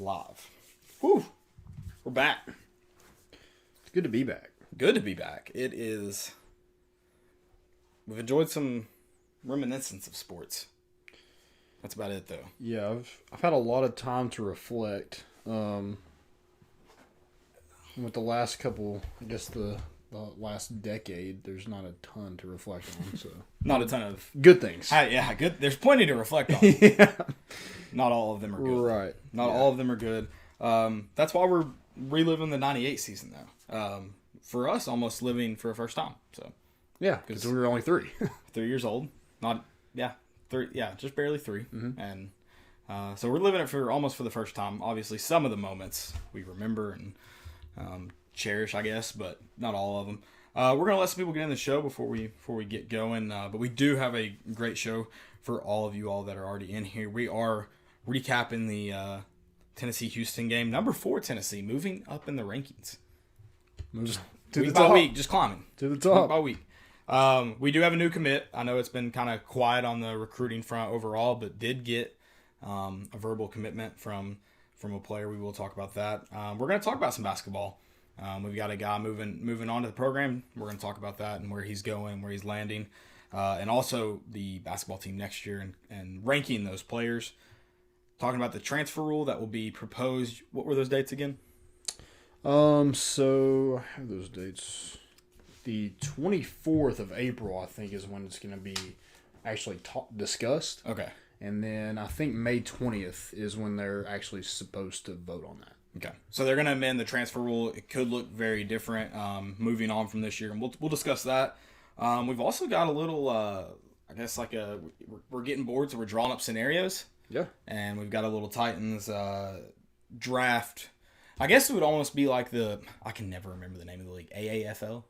live. Whew. We're back. It's good to be back. Good to be back. It is. We've enjoyed some reminiscence of sports. That's about it, though. Yeah, I've had a lot of time to reflect. With the last couple, I guess the last decade, there's not a ton to reflect on. So Not a ton of good things. Yeah, good. There's plenty to reflect on. Yeah. Not all of them are good. Right. Not all of them are good. That's why we're reliving the '98 season, though. For us, almost living for a first time. So Yeah, because we were only 3. 3 years old. Just barely 3. Mm-hmm. And so we're living it for almost for the first time. Obviously, some of the moments we remember and cherish, I guess, but not all of them. We're gonna let some people get in the show before we get going. But we do have a great show for all of you all that are already in here. We are recapping the Tennessee-Houston game. Number 4 Tennessee, moving up in the rankings. Just Week by week, just climbing. To the top. Week by week. We do have a new commit. I know it's been kind of quiet on the recruiting front overall, but did get a verbal commitment from a player. We will talk about that. We're going to talk about some basketball. We've got a guy moving on to the program. We're going to talk about that and where he's going, where he's landing, and also the basketball team next year and ranking those players. Talking about the transfer rule that will be proposed. What were those dates again? So I have those dates. The 24th of April, I think, is when it's going to be actually discussed. Okay. And then I think May 20th is when they're actually supposed to vote on that. Okay. So they're going to amend the transfer rule. It could look very different moving on from this year, and we'll discuss that. We've also got a little, I guess, we're getting bored, so we're drawing up scenarios. Yeah. And we've got a little Titans draft. I guess it would almost be like I can never remember the name of the league. AFL?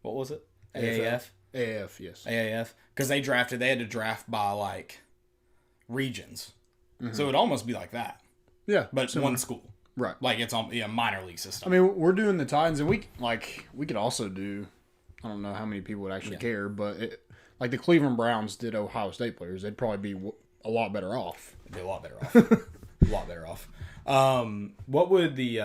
What was it? AAF? AAF, yes. AAF. Because they had to draft by, regions. Mm-hmm. So it would almost be like that. Yeah. But one school. Right. It's on minor league system. I mean, we're doing the Titans, and we could also do, I don't know how many people would actually care, but the Cleveland Browns did Ohio State players, they'd probably be a lot better off. They'd be a lot better off. A lot better off. What would the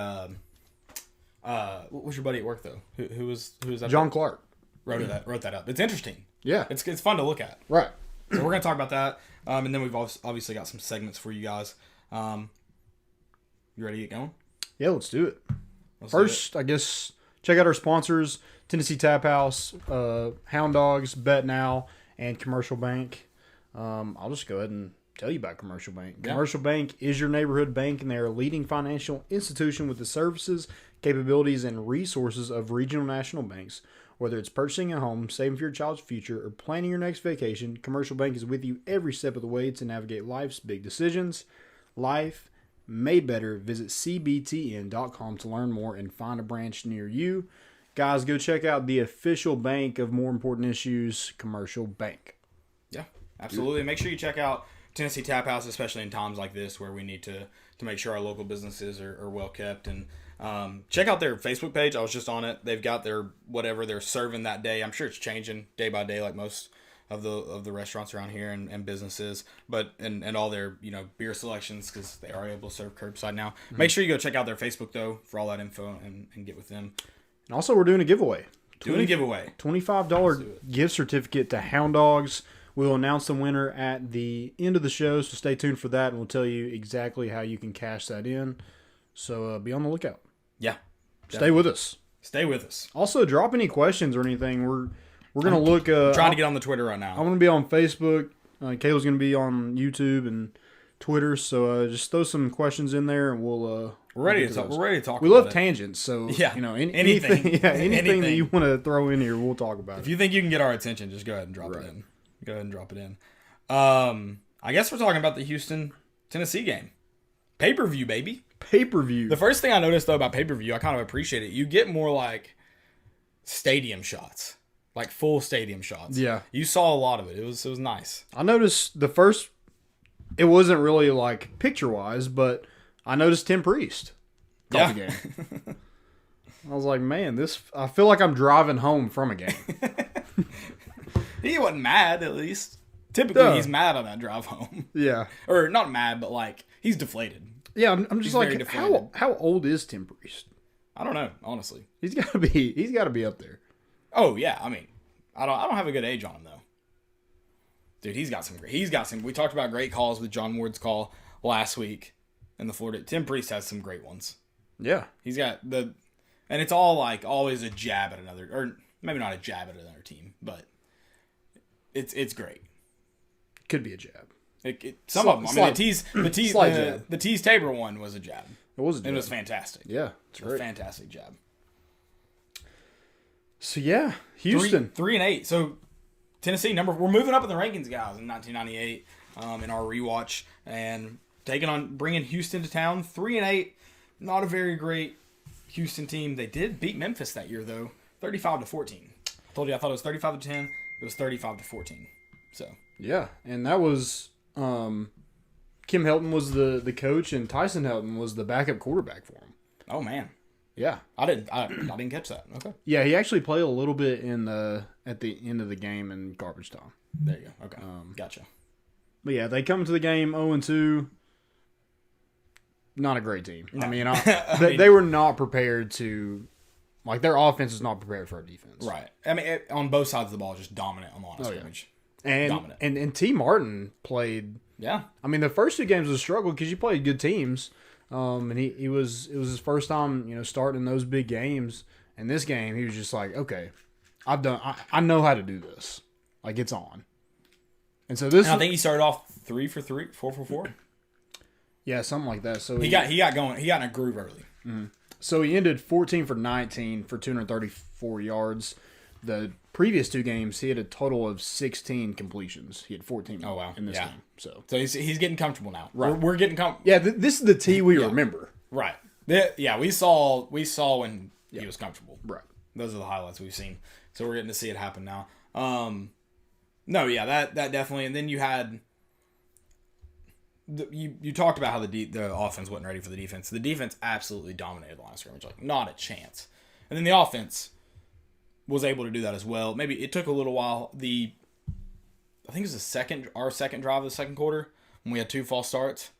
what was your buddy at work though? Who was that? John Clark wrote that up. It's interesting. Yeah, it's fun to look at. Right. So we're gonna talk about that, and then we've obviously got some segments for you guys. You ready to get going? Yeah, let's do it. First, I guess check out our sponsors: Tennessee Tap House, Hound Dogs, Bet Now, and Commercial Bank. I'll just go ahead and tell you about Commercial Bank. Yeah. Commercial Bank is your neighborhood bank, and they're a leading financial institution with the services, capabilities, and resources of regional national banks. Whether it's purchasing a home, saving for your child's future, or planning your next vacation, Commercial Bank is with you every step of the way to navigate life's big decisions. Life made better. Visit cbtn.com to learn more and find a branch near you. Guys, go check out the official bank of more important issues, Commercial Bank. Yeah, absolutely. Make sure you check out Tennessee Tap House, especially in times like this where we need to make sure our local businesses are well kept. And check out their Facebook page. I was just on it. They've got their whatever they're serving that day. I'm sure it's changing day by day, like most of the restaurants around here and businesses. But and all their beer selections, because they are able to serve curbside now. Mm-hmm. Make sure you go check out their Facebook though for all that info and get with them. And also, we're doing a giveaway. $25 gift certificate to Hound Dogs. We'll announce the winner at the end of the show, so stay tuned for that, and we'll tell you exactly how you can cash that in. So be on the lookout. Yeah. Stay with us. Stay with us. Also, drop any questions or anything. We're going to look... I'm trying to get on the Twitter right now. I'm going to be on Facebook. Kayla's going to be on YouTube and Twitter, so just throw some questions in there, and we'll... We're ready to talk. We're ready to talk. We love tangents, so anything that you want to throw in here, we'll talk about. If you think you can get our attention, just go ahead and drop it in. Go ahead and drop it in. I guess we're talking about the Houston-Tennessee game. Pay-per-view, baby. Pay-per-view. The first thing I noticed, though, about pay-per-view, I kind of appreciate it. You get more, stadium shots. Full stadium shots. Yeah. You saw a lot of it. It was nice. I noticed the first... It wasn't really, picture-wise, but I noticed Tim Priest called the game. I was like, man, I feel like I'm driving home from a game. He wasn't mad, at least. Typically, he's mad on that drive home. Yeah. Or not mad, but he's deflated. Yeah, I'm just He's very like, deflated. how old is Tim Priest? I don't know, honestly. He's got to be up there. Oh yeah, I mean, I don't have a good age on him though. Dude, he's got some. We talked about great calls with John Ward's call last week in the Florida. Tim Priest has some great ones. Yeah, He's got and it's all like always a jab at another, or maybe not a jab at another team, but it's great. could be a jab. Some of them. I mean, the Tease Tabor one was a jab. It was a jab. It was fantastic. Yeah, It's a fantastic jab. So yeah, Houston 3-8. So Tennessee we're moving up in the rankings, guys, in 1998 in our rewatch and bringing Houston to town. 3-8, not a very great Houston team. They did beat Memphis that year though, 35-14. I told you I thought it was 35-10. It was 35-14. So yeah, and that was Kim Helton was the coach and Tyson Helton was the backup quarterback for him. oh man, Yeah, I didn't catch that. Okay, yeah, he actually played a little bit at the end of the game in garbage time. there you go. Okay, gotcha. But yeah, they come to the game 0-2. Not a great team. No. I mean, they were not prepared to, like, their offense was not prepared for our defense. Right. I mean, on both sides of the ball, just dominant on the line of scrimmage. Dominant. And T. Martin played. Yeah. I mean, the first two games was a struggle because you played good teams. And it was his first time, starting those big games. And this game, he was just like, okay, I know how to do this. Like, it's on. And so this. And I think he started off 3 for 3, 4 for 4. Yeah, something like that. So he got going. He got in a groove early. Mm-hmm. So he ended 14 for 19 for 234 yards. The previous two games, he had a total of 16 completions. He had 14 in this game. So he's getting comfortable now. Right. We're getting comfortable. Yeah, this is the T we remember. Right. Yeah, we saw when he was comfortable. Right. Those are the highlights we've seen. So we're getting to see it happen now. No, yeah, that definitely. And then you had you talked about how the offense wasn't ready for the defense. The defense absolutely dominated the line of scrimmage, like not a chance. And then the offense was able to do that as well. Maybe it took a little while. I think it was our second drive of the second quarter when we had 2 false starts,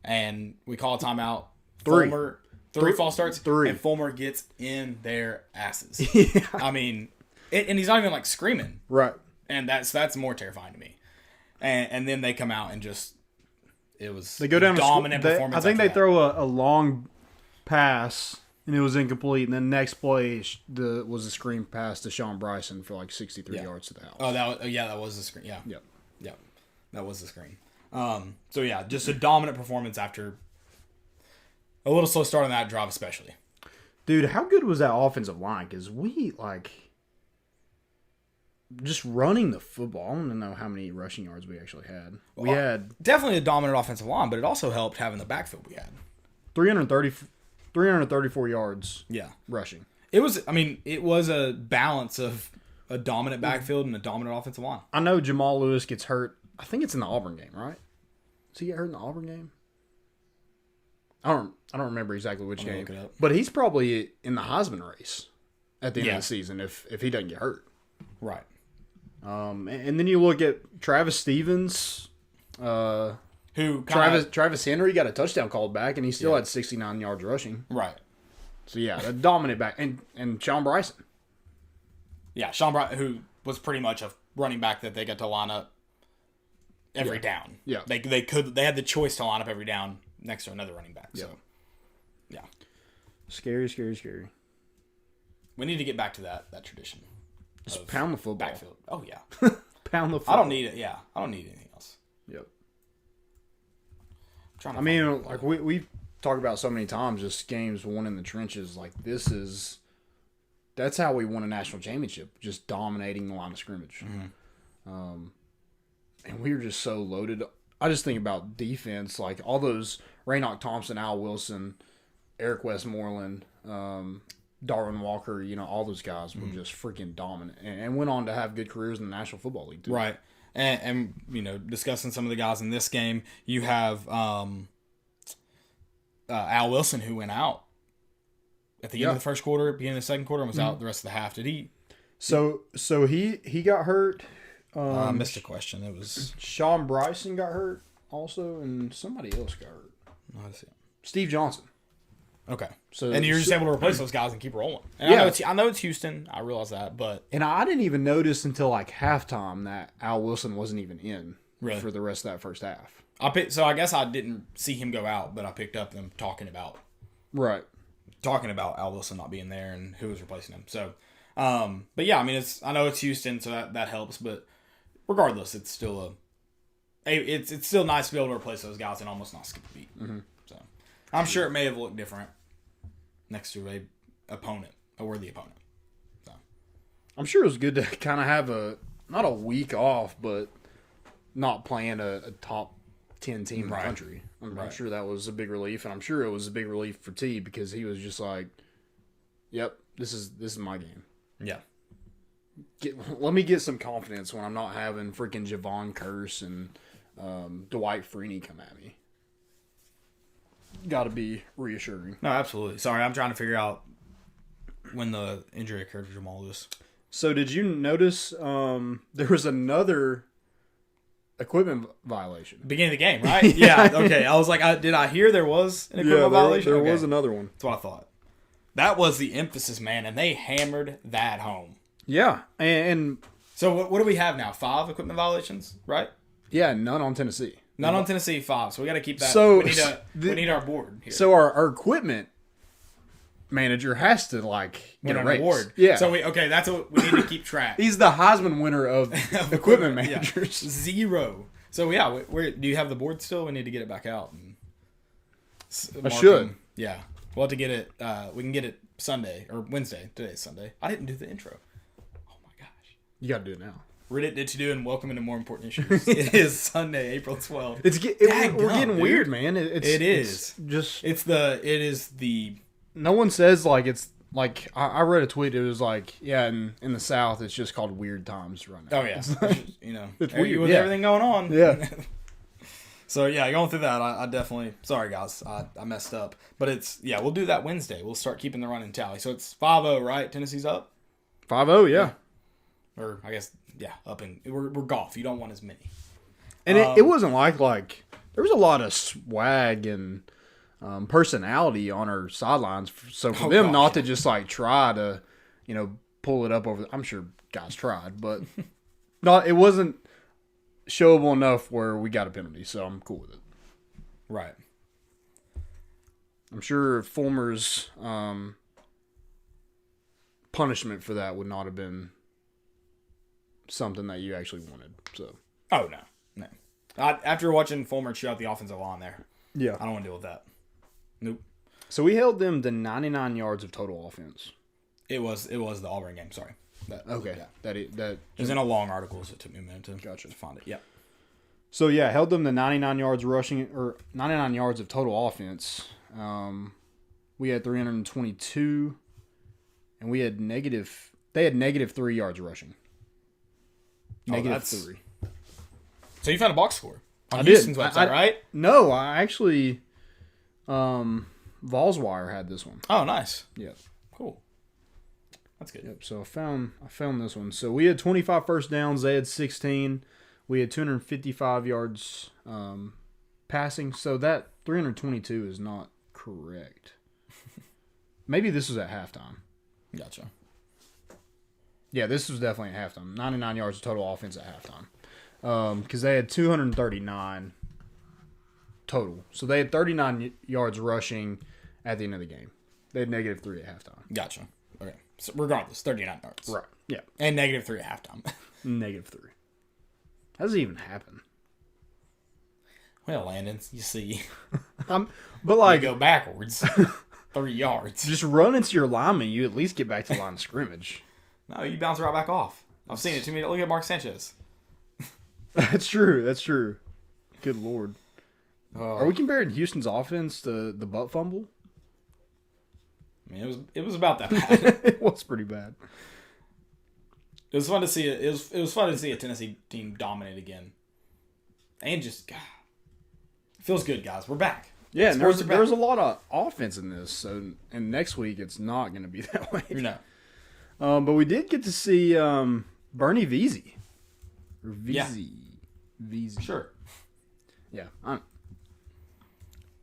and we call a timeout. Three false starts, and Fulmer gets in their asses. Yeah. I mean, and he's not even like screaming, Right. and that's more terrifying to me. And then they come out and just they go down dominant performance. I think they throw a long pass and it was incomplete, and then next play was a screen pass to Sean Bryson for like 63 yards to the house. Oh, that was the screen. Yeah. Yep. That was the screen. So yeah, just a dominant performance after a little slow start on that drive, especially. Dude, how good was that offensive line? Because we just running the football. I don't know how many rushing yards we actually had. We had definitely a dominant offensive line, but it also helped having the backfield we had. 334 yards. Yeah, rushing. It was a balance of a dominant backfield and a dominant offensive line. I know Jamal Lewis gets hurt. I think it's in the Auburn game, right? Does he get hurt in the Auburn game? I don't remember exactly which game. Look it up. But he's probably in the Heisman race at the end of the season if he doesn't get hurt. Right. And then you look at Travis Stevens, Travis Henry got a touchdown called back, and he still had 69 yards rushing. Right. So yeah, a dominant back, and Sean Bryson. Yeah, Sean Bryson, who was pretty much a running back that they got to line up every down. Yeah, they had the choice to line up every down next to another running back. So yeah, scary. We need to get back to that tradition. Just pound the football. Backfield. Oh yeah. Pound the football. I don't need it. Yeah, I don't need anything else. Yep. I mean, like we've talked about so many times, just games won in the trenches. Like that's how we won a national championship, just dominating the line of scrimmage. Mm-hmm. And we were just so loaded. I just think about defense, like all those Raynoch Thompson, Al Wilson, Eric Westmoreland, Darwin Walker, all those guys were just freaking dominant and went on to have good careers in the National Football League too. Right. And discussing some of the guys in this game, you have Al Wilson, who went out at the end of the first quarter, beginning of the second quarter, and was out the rest of the half. Did he? So he got hurt. I missed a question. It was Sean Bryson got hurt also, and somebody else got hurt. I see. Steve Johnson. Okay. So and you're just able to replace those guys and keep rolling. And Yeah. I know it's Houston. I realize that, but And I didn't even notice until like halftime that Al Wilson wasn't even in for the rest of that first half. So I guess I didn't see him go out, but I picked up them talking about Al Wilson not being there and who was replacing him. So, but yeah, I mean, I know it's Houston, so that helps. But regardless, it's still it's still nice to be able to replace those guys and almost not skip a beat. Mm-hmm. So I'm sure it may have looked different next to a worthy opponent. So I'm sure it was good to kind of have not a week off, but not playing a top 10 team in the country. I'm sure that was a big relief, and I'm sure it was a big relief for T because he was just like, "Yep, this is my game." Yeah. Let me get some confidence when I'm not having freaking Javon Curse and Dwight Freeney come at me. Got to be reassuring. No, absolutely. Sorry, I'm trying to figure out when the injury occurred for Jamal Lewis. So did you notice there was another equipment violation? Beginning of the game, right? Yeah. Okay. I was like, did I hear there was an equipment violation? There was another one. That's what I thought. That was the emphasis, man, and they hammered that home. Yeah, and so what do we have now? 5 equipment violations, right? Yeah, none on Tennessee. None on Tennessee, 5. So we got to keep that. So we need our board here. So our equipment manager has to get a raise. Award. Yeah. So that's what we need to keep track. He's the Heisman winner of equipment managers. Yeah. 0. So yeah, do you have the board still? We need to get it back out. I should. Yeah. We'll have to get it. We can get it Sunday or Wednesday. Today's Sunday. I didn't do the intro. Oh my gosh. You got to do it now. Reddit to do and welcome into more important issues. It is Sunday, April 12th. We're getting weird, man. It is the. No one says it's like I read a tweet. It was like, yeah, in the South, it's just called weird times right now. Oh yeah, it's weird with everything going on. Yeah. So yeah, going through that, I definitely sorry guys, I messed up. But we'll do that Wednesday. We'll start keeping the running tally. So it's 5-0, right? Tennessee's up. 5-0, yeah. Or I guess up in we're golf. You don't want as many. And it wasn't like there was a lot of swag and personality on our sidelines. So for them not to just try to, pull it up over. I'm sure guys tried, but it wasn't showable enough where we got a penalty. So I'm cool with it. Right. I'm sure Fulmer's punishment for that would not have been something that you actually wanted. So. Oh no. After watching Fulmer chew out the offensive line there, yeah, I don't want to deal with that. Nope. So we held them to 99 yards of total offense. It was the Auburn game. Sorry. Okay. Yeah. That it was in a long article, so it took me a minute to find it. Yeah. So yeah, held them to 99 yards rushing or 99 yards of total offense. We had 322, and we had negative. They had negative 3 yards rushing. Negative 3. So you found a box score on I Houston's did. website, right? No, I actually, Vols Wire had this one. Oh, nice. Yeah. Cool. That's good. Yep. So I found this one. So we had 25 first downs. They had 16. We had 255 yards passing. So that 322 is not correct. Maybe this was at halftime. Gotcha. Yeah, this was definitely at halftime. 99 yards of total offense at halftime. Because they had 239 total. So they had 39 yards rushing at the end of the game. They had negative 3 at halftime. Gotcha. Okay. So regardless, 39 yards. Right. Yeah. And negative 3 at halftime. Negative 3. How does it even happen? Well, Landon, you see. But you go backwards 3 yards. Just run into your lineman. You at least get back to the line of scrimmage. No, you bounce right back off. I've seen it too many. Look at Mark Sanchez. That's true. Good Lord. Are we comparing Houston's offense to the butt fumble? I mean, it was about that bad. It was pretty bad. It was fun to see it was fun to see a Tennessee team dominate again. And just it feels good, guys. We're back. Yeah, and there's a lot of offense in this. So and next week it's not going to be that way. No. But we did get to see Bernie Veazey. Or Veazey. Yeah. Veazey. Sure. Yeah.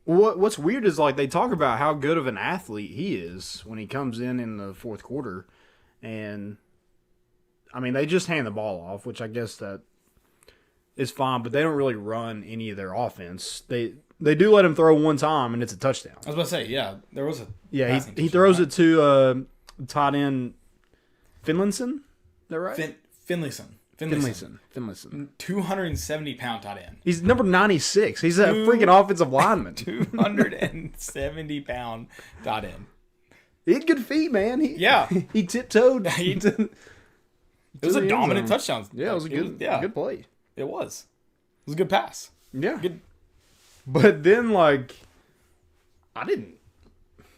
What's weird is like they talk about how good of an athlete he is when he comes in the fourth quarter, and I mean they just hand the ball off, which I guess that is fine, but they don't really run any of their offense. They do let him throw one time and it's a touchdown. I was about to say, yeah, there was a he throws it to tight end Finlayson. Is that right? Finlayson. 270-pound tight end. He's number 96. He's a freaking offensive lineman. 270-pound tight end. He had good feet, man. He tiptoed. It was a dominant touchdown. Yeah, it was a good play. It was. It was a good pass. Yeah. Good. But then, like, I didn't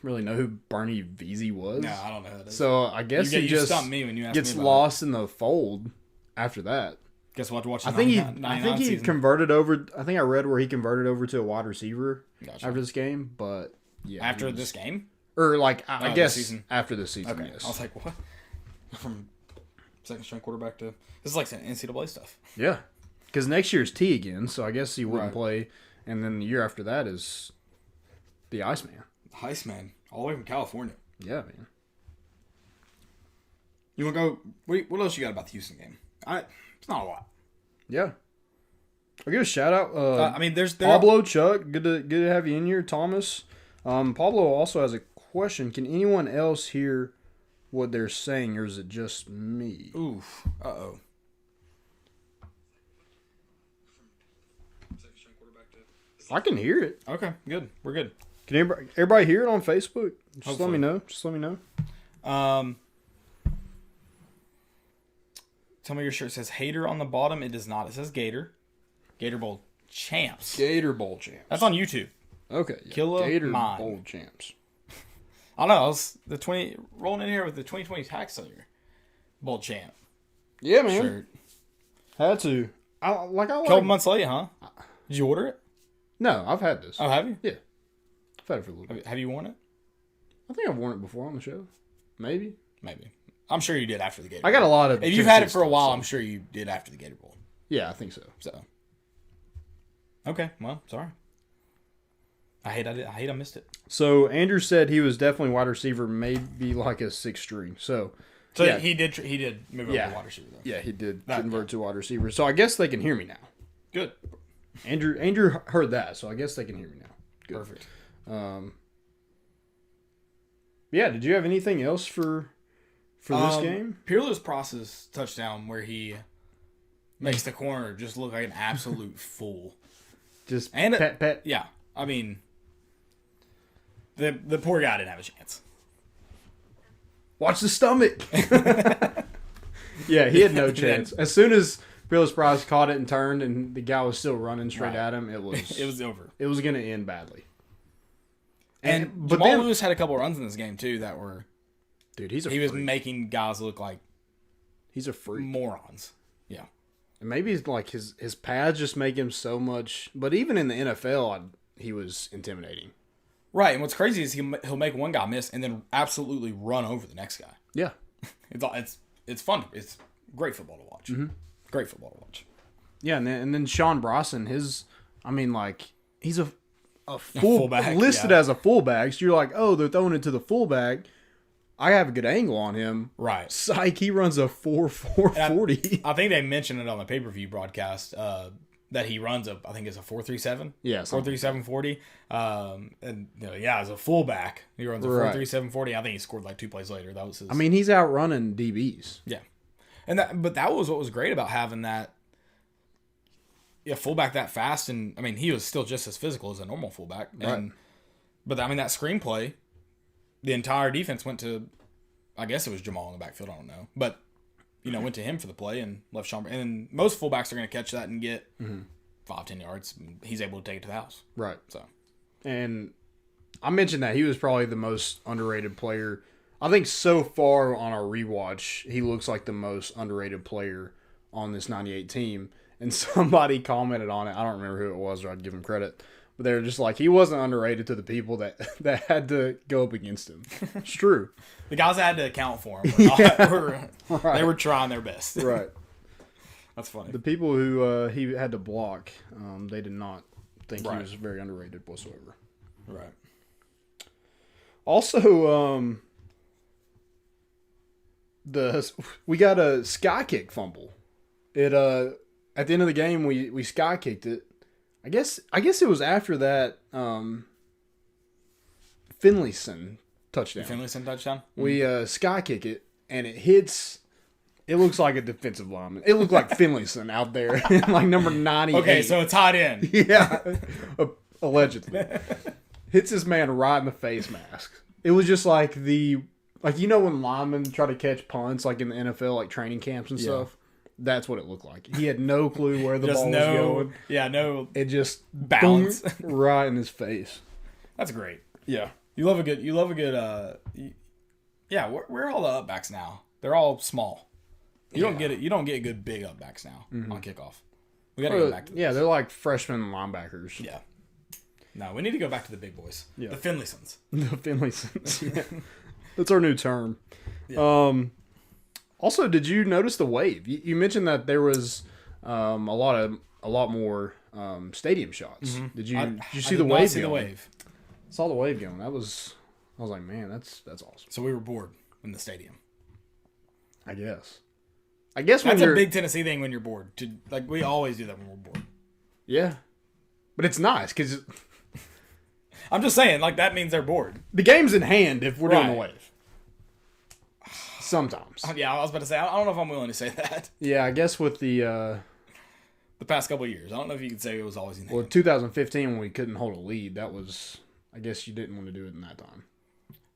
really know who Bernie Veazey was. No, I don't know who that is. So I guess he just stumped me when you asked gets me about lost in the fold after that. Guess we'll have to watch the I think he converted over. I think I read where he converted over to a wide receiver after this game. But yeah, after this game, or like I guess season? After this season. Okay. Yes. I was like, what? From second string quarterback to this is like some NCAA stuff. Yeah, because next year is T again, so I guess he wouldn't play, and then the year after that is the Iceman. The Iceman, all the way from California. Yeah, man. You want to go? What else you got about the Houston game? It's not a lot. Yeah. I'll give a shout out. I mean, there's Pablo, Chuck. Good to have you in here, Thomas. Pablo also has a question. Can anyone else hear what they're saying, or is it just me? Oof. Uh-oh. I can hear it. Okay, good. We're good. Can everybody hear it on Facebook? Just let me know. Tell me your shirt says Hater on the bottom. It does not. It says Gator. Gator Bowl Champs. Gator Bowl Champs. That's on YouTube. Okay. Yeah. Killer Gator Mine. Bowl Champs. I don't know. I was rolling in here with the 2020 tax failure Bowl Champ. Yeah, man. Shirt. Had to. I like. Couple months late, huh? Did you order it? No, I've had this. Oh, have you? Yeah. I've had it for a little bit. Have you worn it? I think I've worn it before on the show. Maybe. I'm sure you did after the Gator Bowl. I got a lot of... If you've had it for a while, I'm sure you did after the Gator Bowl. Yeah, I think so. Okay, well, sorry. I hate I missed it. So, Andrew said he was definitely wide receiver, maybe like a sixth string. So yeah. he did move over to wide receiver, though. Yeah, he did convert to wide receiver. So, I guess they can hear me now. Good. Andrew heard that, so I guess they can hear me now. Good. Perfect. Yeah, did you have anything else for this game? Peerless Process touchdown where he makes the corner just look like an absolute fool. Just pet. Yeah, I mean, the poor guy didn't have a chance. Watch the stomach. Yeah, he had no chance. As soon as Peerless Process caught it and turned, and the guy was still running straight at him, it was over. It was going to end badly. And Jamal Lewis had a couple runs in this game too that were. Dude, he was making guys look like he's a freak. Morons. Yeah. And maybe it's like his pads just make him so much. But even in the NFL, he was intimidating. Right, and what's crazy is he'll make one guy miss and then absolutely run over the next guy. Yeah. It's fun. It's great football to watch. Mm-hmm. Great football to watch. Yeah, and then Sean Bryson, he's a fullback listed as a fullback. So you're like, oh, they're throwing it to the fullback. I have a good angle on him. Right. Psych, he runs a 4.40. I think they mentioned it on the pay-per-view broadcast that he runs I think it's a 4.37. Yeah. 4.37 and as a fullback, he runs a 4.37 I think he scored like 2 plays later. That was his. I mean, he's outrunning DBs. Yeah. But that was what was great about having that fullback that fast, and I mean, he was still just as physical as a normal fullback. But I mean, that screenplay, the entire defense went to, I guess it was Jamal in the backfield. I don't know, but went to him for the play and left Sean. And most fullbacks are going to catch that and get 5-10 yards. He's able to take it to the house. Right. So, and I mentioned that he was probably the most underrated player. I think so far on our rewatch, he looks like the most underrated player on this 98 team. And somebody commented on it. I don't remember who it was, or I'd give him credit. But they were just like, he wasn't underrated to the people that had to go up against him. It's true. The guys that had to account for him they were trying their best. Right. That's funny. The people who he had to block, they did not think he was very underrated whatsoever. Right. Also, we got a sky kick fumble. It at the end of the game we sky kicked it. I guess it was after that Finlayson touchdown. Finlayson touchdown. We sky kick it and it hits. It looks like a defensive lineman. It looked like Finlayson out there, like number 98. Okay, so it's hot in. Yeah, allegedly hits this man right in the face mask. It was just like when linemen try to catch punts like in the NFL, like training camps and stuff. That's what it looked like. He had no clue where the ball was going. Yeah, no. It just bounce right in his face. That's great. Yeah, you love a good. Yeah, where are all the upbacks now? They're all small. You don't get it. You don't get good big upbacks now on kickoff. We got to go back to this. Yeah, they're like freshman linebackers. Yeah. No, we need to go back to the big boys. Yeah. The Finlaysons. The Finlaysons. Yeah. That's our new term. Yeah. Also, did you notice the wave? You mentioned that there was a lot more stadium shots. Mm-hmm. Did you see the wave? See the wave. Saw the wave going. I was like, man, that's awesome. So we were bored in the stadium. I guess That's a big Tennessee thing when you're bored. We always do that when we're bored. Yeah, but it's nice because I'm just saying, that means they're bored. The game's in hand if we're doing the wave. Sometimes. Yeah, I was about to say, I don't know if I'm willing to say that. Yeah, I guess with the past couple of years, I don't know if you could say it was always in hand. Well, 2015 when we couldn't hold a lead, that was, I guess you didn't want to do it in that time.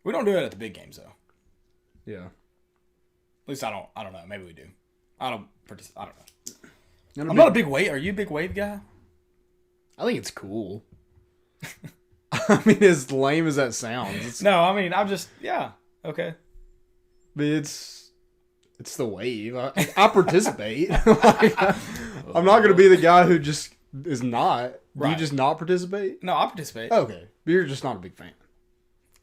We don't do it at the big games though. Yeah. At least I don't know. Maybe we do. I don't know. I'm not a big wave. Are you a big wave guy? I think it's cool. I mean, as lame as that sounds. No, I mean, I'm just, yeah, okay. But it's the wave. I participate. I'm not going to be the guy who just is not. Do you just not participate? No, I participate. Okay. But you're just not a big fan.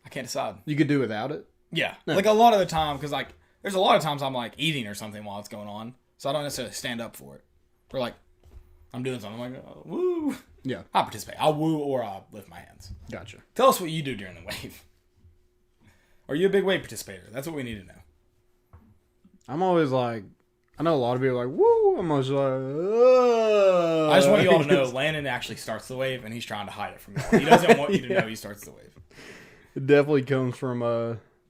I can't decide. You could do without it? Yeah. No. A lot of the time, because, there's a lot of times I'm, eating or something while it's going on. So I don't necessarily stand up for it. Or, I'm doing something. I'm like, oh, woo. Yeah. I participate. I'll woo or I'll lift my hands. Gotcha. Tell us what you do during the wave. Are you a big wave participator? That's what we need to know. I'm always I know a lot of people are like, woo. I'm always like, I just want you all to know Landon actually starts the wave and he's trying to hide it from you. He doesn't want you to know he starts the wave. It definitely comes from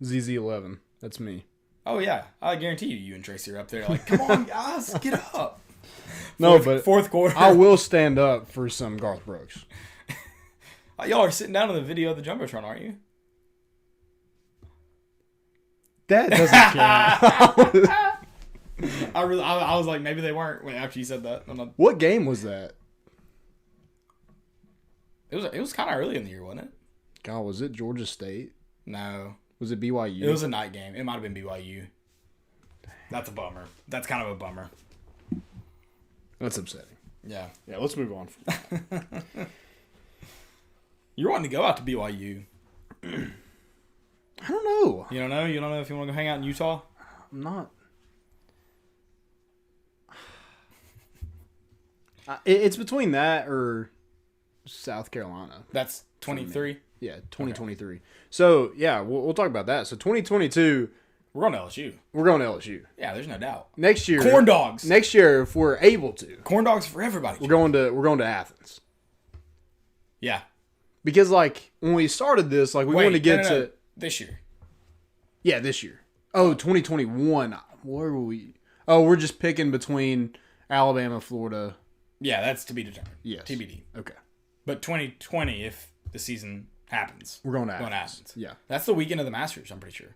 ZZ11. That's me. Oh, yeah. I guarantee you and Tracy are up there come on, guys, get up. But fourth quarter. I will stand up for some Garth Brooks. Y'all are sitting down in the video of the Jumbotron, aren't you? That doesn't count. I was like, maybe they weren't after you said that. What game was that? It was kind of early in the year, wasn't it? God, was it Georgia State? No. Was it BYU? It was a night game. It might have been BYU. That's a bummer. That's kind of a bummer. That's upsetting. Yeah. Yeah, let's move on. You're wanting to go out to BYU. I don't know. You don't know? You don't know if you want to go hang out in Utah? I'm not. It's between that or South Carolina. That's 23? Yeah, 2023. Okay. So, yeah, we'll talk about that. So, 2022. We're going to LSU. We're going to LSU. Yeah, there's no doubt. Next year. Corn dogs. Next year, if we're able to. Corn dogs for everybody. We're going to Athens. Yeah. Because, when we started this, we wanted to get to... This year. Yeah, this year. Oh, 2021. Where were we? Oh, we're just picking between Alabama, Florida. Yeah, that's to be determined. Yes. TBD. Okay. But 2020, if the season happens. We're going to Athens. Yeah. That's the weekend of the Masters, I'm pretty sure.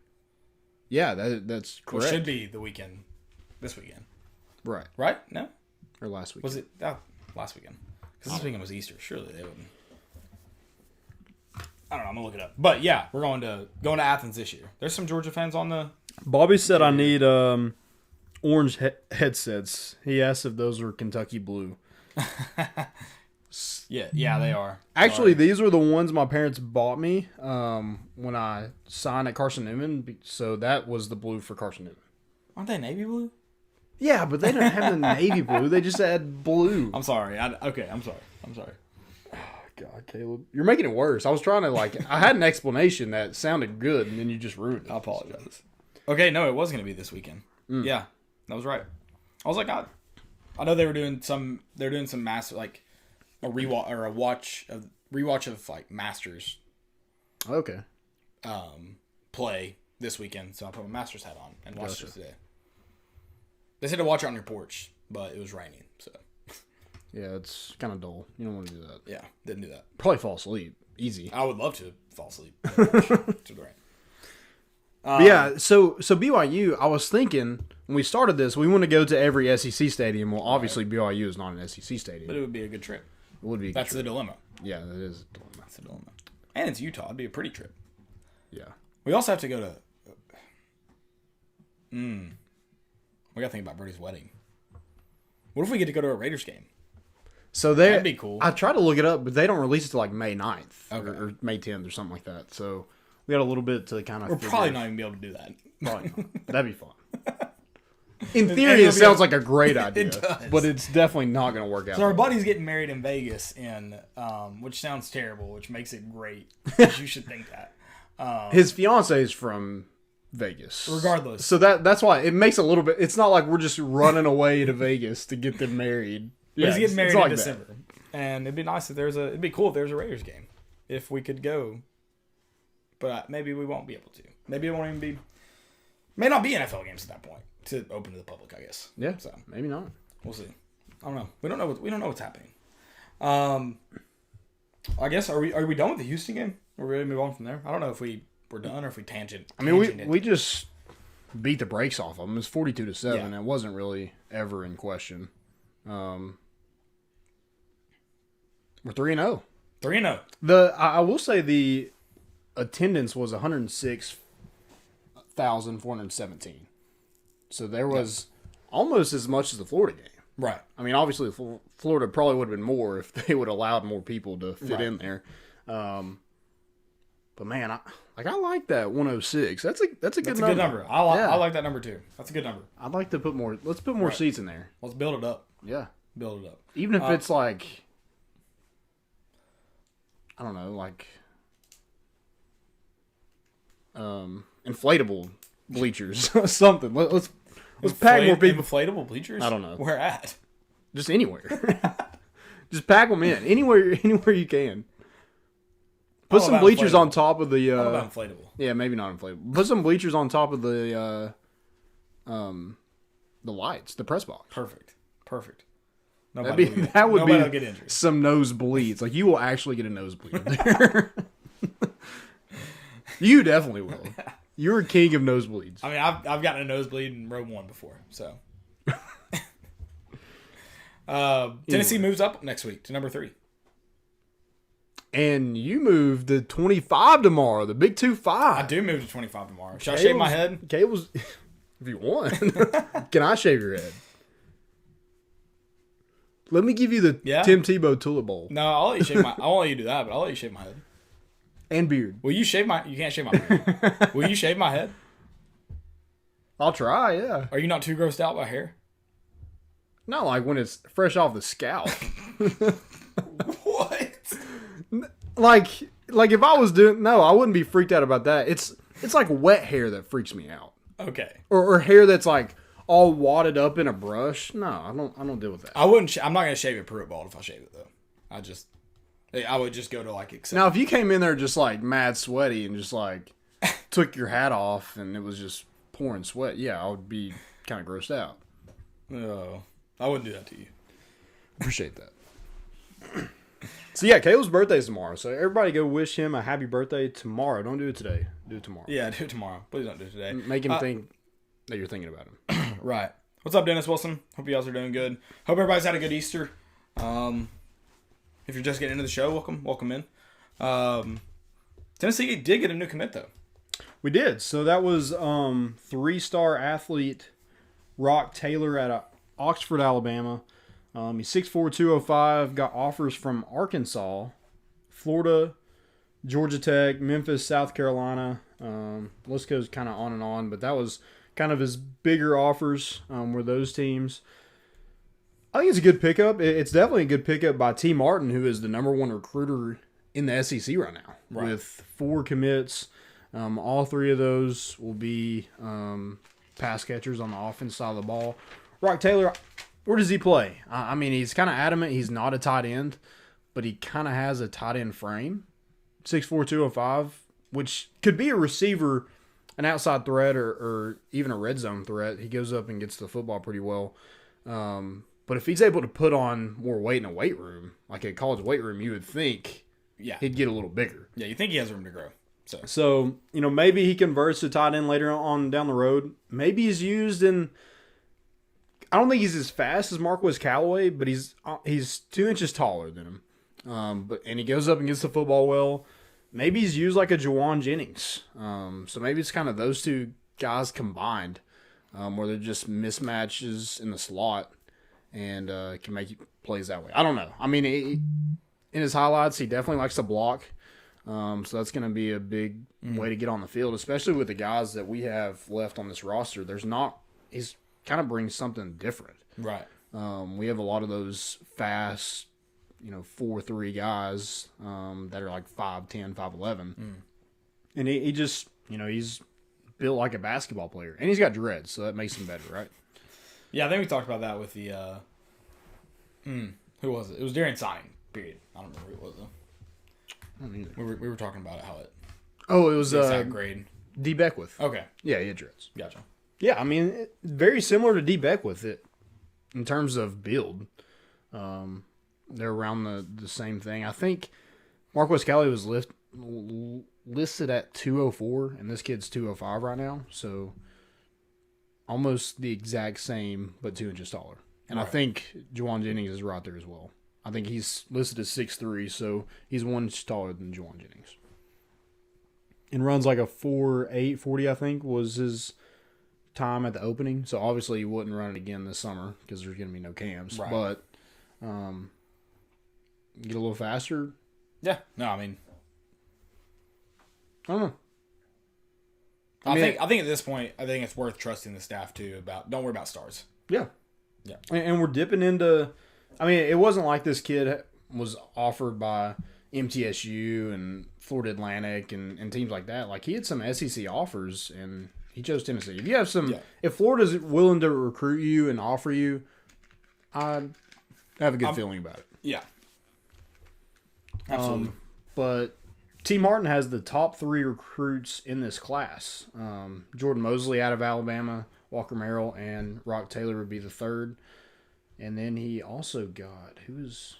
Yeah, that's correct. It should be the weekend. This weekend. Right. Right? No? Or last weekend. Was it? Last weekend. Because this weekend was Easter. Surely they wouldn't. I don't know. I'm going to look it up. But yeah, we're going to Athens this year. There's some Georgia fans on the... Bobby said I need orange headsets. He asked if those were Kentucky blue. Yeah, they are. Actually, these were the ones my parents bought me when I signed at Carson Newman. So that was the blue for Carson Newman. Aren't they navy blue? Yeah, but they don't have the navy blue. They just had blue. I'm sorry. I'm sorry. God, Caleb. You're making it worse. I was trying to, I had an explanation that sounded good, and then you just ruined it. I apologize. Okay, no, it was going to be this weekend. Yeah, that was right. I was like, I know they were doing some, master, like, a rewatch of, like, Masters. Okay. Play this weekend, so I put my Masters hat on and watched it today. They said to watch it on your porch, but it was raining, so. Yeah, it's kind of dull. You don't want to do that. Yeah, didn't do that. Probably fall asleep. Easy. I would love to fall asleep. To the rain. Yeah, so BYU, I was thinking, when we started this, we want to go to every SEC stadium. Well, obviously BYU is not an SEC stadium. But it would be a good trip. It would be a good That's trip. the dilemma. Yeah, that is a dilemma. That's the dilemma. And it's Utah. It'd be a pretty trip. Yeah. We also have to go to... we got to think about Birdie's wedding. What if we get to go to a Raiders game? So that'd be cool. I tried to look it up, but they don't release it till like May 9th or May 10th or something like that. So we got a little bit to kind of. We're probably not even be able to do that. Probably not. That'd be fun. In theory, it sounds like a great idea. It does. But it's definitely not going to work out. So our buddy's getting married in Vegas, which sounds terrible, which makes it great. You should think that. His fiance is from Vegas. Regardless. So that's why it makes a little bit. It's not like we're just running away to Vegas to get them married. Yeah, he's getting married in like December. That. And it'd be nice if it'd be cool if there's a Raiders game. If we could go. But maybe we won't be able to. Maybe it won't even be. May not be NFL games at that point to open to the public, I guess. Yeah. So maybe not. We'll see. I don't know. We don't know what's happening. I guess are we done with the Houston game? We're ready to move on from there. I don't know if we're done or if we tangent. I mean, we just beat the brakes off of them. It was 42-7. Yeah. It wasn't really ever in question. We're 3-0. 3-0. I will say the attendance was 106,417. So there was almost as much as the Florida game. Right. I mean, obviously Florida probably would have been more if they would have allowed more people to fit in there. But man, I like that 106. That's a good number. That's a good number. I like that number too. That's a good number. I'd like to put more. Let's put more seats in there. Let's build it up. Yeah. Build it up. Even if it's like, I don't know, like inflatable bleachers, something. Let's pack more people. Inflatable bleachers? I don't know. Where at? Just anywhere. Just pack them in anywhere you can. Put some bleachers on top of the. How about inflatable? Yeah, maybe not inflatable. Put some bleachers on top of the lights, the press box. Perfect. That would be get injured. Some nosebleeds. Like you will actually get a nosebleed there. You definitely will. You're a king of nosebleeds. I mean, I've gotten a nosebleed in row 1 before, so. Tennessee moves up next week to number 3. And you move to 25 tomorrow, the big 2-5. I do move to 25 tomorrow. Should I shave my head? Cable's, if you want. Can I shave your head? Let me give you the Tim Tebow Tulip Bowl. No, I'll let you shave my. I won't let you do that, but I'll let you shave my head and beard. Will you shave my? You can't shave my beard. Will you shave my head? I'll try. Yeah. Are you not too grossed out by hair? Not like when it's fresh off the scalp. What? Like if I was doing I wouldn't be freaked out about that. It's like wet hair that freaks me out. Okay. Or hair that's like all wadded up in a brush. No, I don't deal with that. I wouldn't. I'm not gonna shave it Pruitt bald if I shave it though. I would just go to like accept. Now if you came in there just like mad sweaty and just like took your hat off and it was just pouring sweat, yeah, I would be kind of grossed out. No, I wouldn't do that to you. Appreciate that. So yeah, Caleb's birthday is tomorrow. So everybody go wish him a happy birthday tomorrow. Don't do it today. Do it tomorrow. Yeah, do it tomorrow. Please don't do it today. Make him think that you're thinking about him. Right. What's up, Dennis Wilson? Hope you guys are doing good. Hope everybody's had a good Easter. If you're just getting into the show, welcome in. Tennessee did get a new commit though. We did. So that was 3-star athlete Rock Taylor out of Oxford, Alabama. He's 6'4", 205. Got offers from Arkansas, Florida, Georgia Tech, Memphis, South Carolina. List goes kind of on and on, but that was kind of his bigger offers were those teams. I think it's a good pickup. It's definitely a good pickup by T. Martin, who is the number one recruiter in the SEC right now, with 4 commits. All 3 of those will be pass catchers on the offense side of the ball. Rock Taylor, where does he play? I mean, he's kind of adamant he's not a tight end, but he kind of has a tight end frame. 6'4", 205, which could be a receiver, an outside threat, or even a red zone threat. He goes up and gets the football pretty well. But if he's able to put on more weight in a weight room, like a college weight room, you would think he'd get a little bigger. Yeah, you think he has room to grow. So maybe he converts to tight end later on down the road. Maybe he's used in – I don't think he's as fast as Marquez Callaway, but he's 2 inches taller than him. And he goes up and gets the football well. Maybe he's used like a Juwan Jennings. So maybe it's kind of those 2 guys combined, where they're just mismatches in the slot and can make plays that way. I don't know. I mean, in his highlights, he definitely likes to block. So that's going to be a big way to get on the field, especially with the guys that we have left on this roster. He's kind of brings something different. Right. We have a lot of those fast, 4'3" guys that are like 5'10", 5'11". And he just, he's built like a basketball player. And he's got dreads, so that makes him better, right? Yeah, I think we talked about that with the who was it? It was during signing period. I don't remember who it was though. We were talking about it, how it. Oh, it was exact grade. D. Beckwith. Okay. Yeah, he had dreads. Gotcha. Yeah, I mean, very similar to D. Beckwith in terms of build. They're around the same thing. I think Marquez Callaway was listed at 204, and this kid's 205 right now. So almost the exact same, but 2 inches taller. And right. I think Juwan Jennings is right there as well. I think he's listed as 6'3", so he's 1 inch taller than Juwan Jennings. And runs like a 4.8 40, I think, was his time at the opening. So obviously he wouldn't run it again this summer because there's going to be no camps. Right. But get a little faster. Yeah. No, I mean, I don't know. I think at this point, I think it's worth trusting the staff too. Don't worry about stars. Yeah. Yeah. And we're dipping into. I mean, it wasn't like this kid was offered by MTSU and Florida Atlantic and teams like that. Like, he had some SEC offers, and he chose Tennessee. If you have some, if Florida's willing to recruit you and offer you, I have a good feeling about it. Yeah. Absolutely. But T. Martin has the top 3 recruits in this class. Jordan Mosley out of Alabama, Walker Merrill, and Rock Taylor would be the 3rd. And then he also got, who's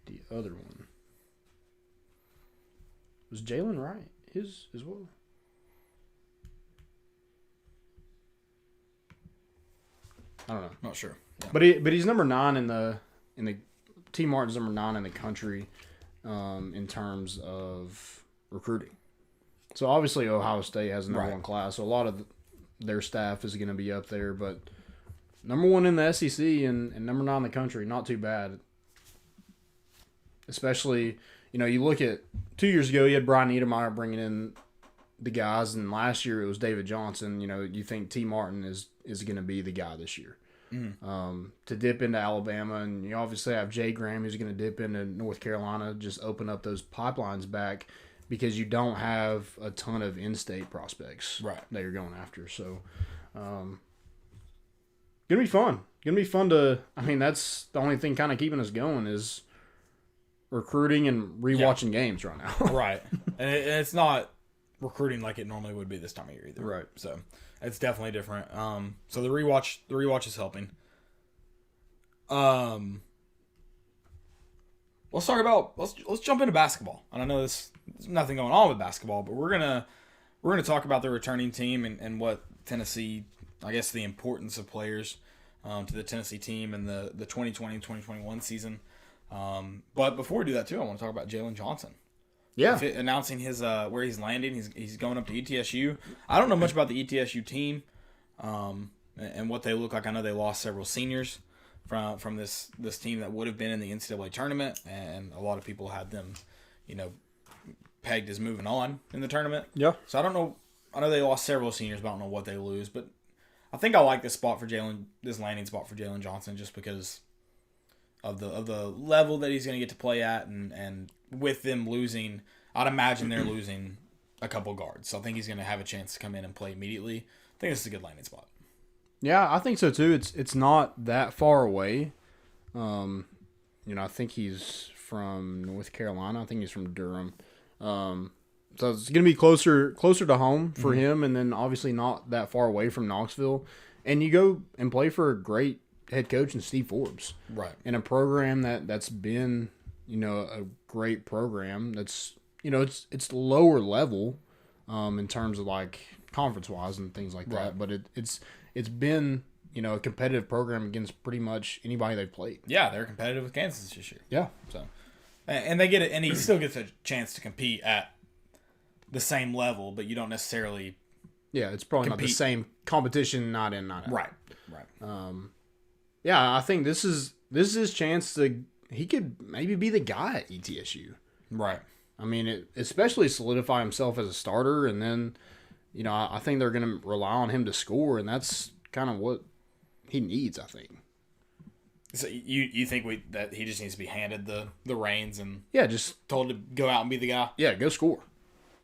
the other one? Was Jalen Wright his as well? I don't know. Not sure. Yeah. But he's number 9 in the T. Martin's number 9 in the country in terms of recruiting. So obviously Ohio State has a number 1 class, so a lot of their staff is going to be up there, but number 1 in the SEC and number 9 in the country, not too bad. Especially, you look at 2 years ago, you had Brian Niedermeyer bringing in the guys, and last year it was David Johnson. You think T. Martin is going to be the guy this year. To dip into Alabama, and you obviously have Jay Graham who's going to dip into North Carolina, just open up those pipelines back because you don't have a ton of in-state prospects that you're going after. So, gonna be fun. Gonna be fun to. I mean, that's the only thing kind of keeping us going is recruiting and rewatching games right now. Right, and it's not recruiting like it normally would be this time of year either. Right. So it's definitely different. So the rewatch is helping. Let's talk about let's jump into basketball. And I know there's nothing going on with basketball, but we're gonna talk about the returning team and what Tennessee, I guess, the importance of players to the Tennessee team in the 2020-2021 season. But before we do that too, I want to talk about Jalen Johnson. Yeah, announcing his where he's landing. He's going up to ETSU. I don't know much about the ETSU team and what they look like. I know they lost several seniors from this team that would have been in the NCAA tournament, and a lot of people had them, pegged as moving on in the tournament. Yeah. So I don't know. I know they lost several seniors, but I don't know what they lose. But I think I like this landing spot for Jalen Johnson, just because of the level that he's going to get to play at, and with them losing, I'd imagine they're losing a couple guards. So I think he's going to have a chance to come in and play immediately. I think this is a good landing spot. Yeah, I think so too. It's not that far away. I think he's from North Carolina. I think he's from Durham. So it's going to be closer to home for him, and then obviously not that far away from Knoxville. And you go and play for a great head coach in Steve Forbes. Right. In a program that's been, a great program that's, it's lower level in terms of like conference-wise and things like that. But it's been, a competitive program against pretty much anybody they've played. Yeah, they're competitive with Kansas this year. Yeah. So, and they get it, and he still gets a chance to compete at the same level, but you don't necessarily. Yeah, it's probably not the same competition, not in, not out. Right. Yeah, I think this is his chance he could maybe be the guy at ETSU. Right. I mean, especially solidify himself as a starter, and then, I think they're going to rely on him to score, and that's kind of what he needs, I think. So you think that he just needs to be handed the reins and just told to go out and be the guy? Yeah, go score.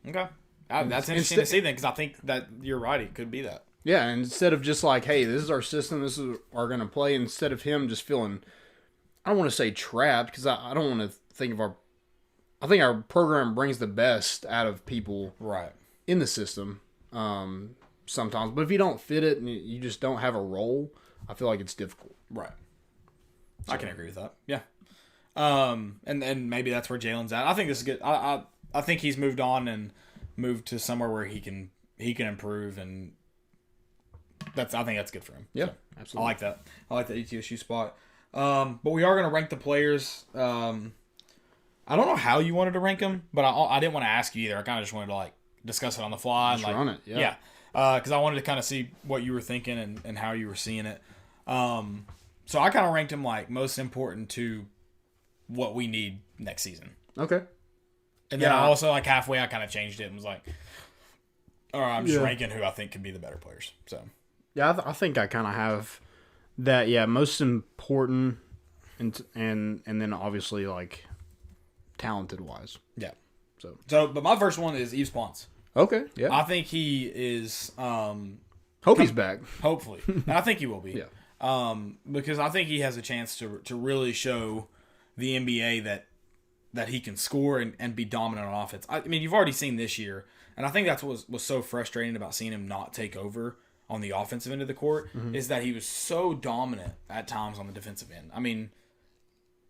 Okay. That's interesting to see then, because I think that you're right. It could be that. Yeah, and instead of just like, hey, this is our system, this is our going to play, instead of him just feeling, I don't want to say trapped, because I don't want to think of I think our program brings the best out of people in the system sometimes. But if you don't fit it and you just don't have a role, I feel like it's difficult. Right. So. I can agree with that. Yeah. And maybe that's where Jalen's at. I think this is good. I think he's moved on and moved to somewhere where he can improve, and I think that's good for him. Yeah, so, absolutely. I like that. I like the ETSU spot. But we are going to rank the players. I don't know how you wanted to rank them, but I didn't want to ask you either. I kind of just wanted to discuss it on the fly. Just run it. Yeah. Because I wanted to kind of see what you were thinking and how you were seeing it. So I kind of ranked them most important to what we need next season. Okay. And then I also halfway I kind of changed it and was like, all right, I'm just ranking who I think could be the better players. So yeah, I think I kind of have that. Yeah, most important, and then obviously talented wise. Yeah. So but my first one is Yves Ponce. Okay. Yeah. I think he is. Hope he's back. Hopefully, and I think he will be. Yeah. Because I think he has a chance to really show the NBA that he can score and be dominant on offense. I mean, you've already seen this year, and I think that's what was so frustrating about seeing him not take over on the offensive end of the court, is that he was so dominant at times on the defensive end. I mean,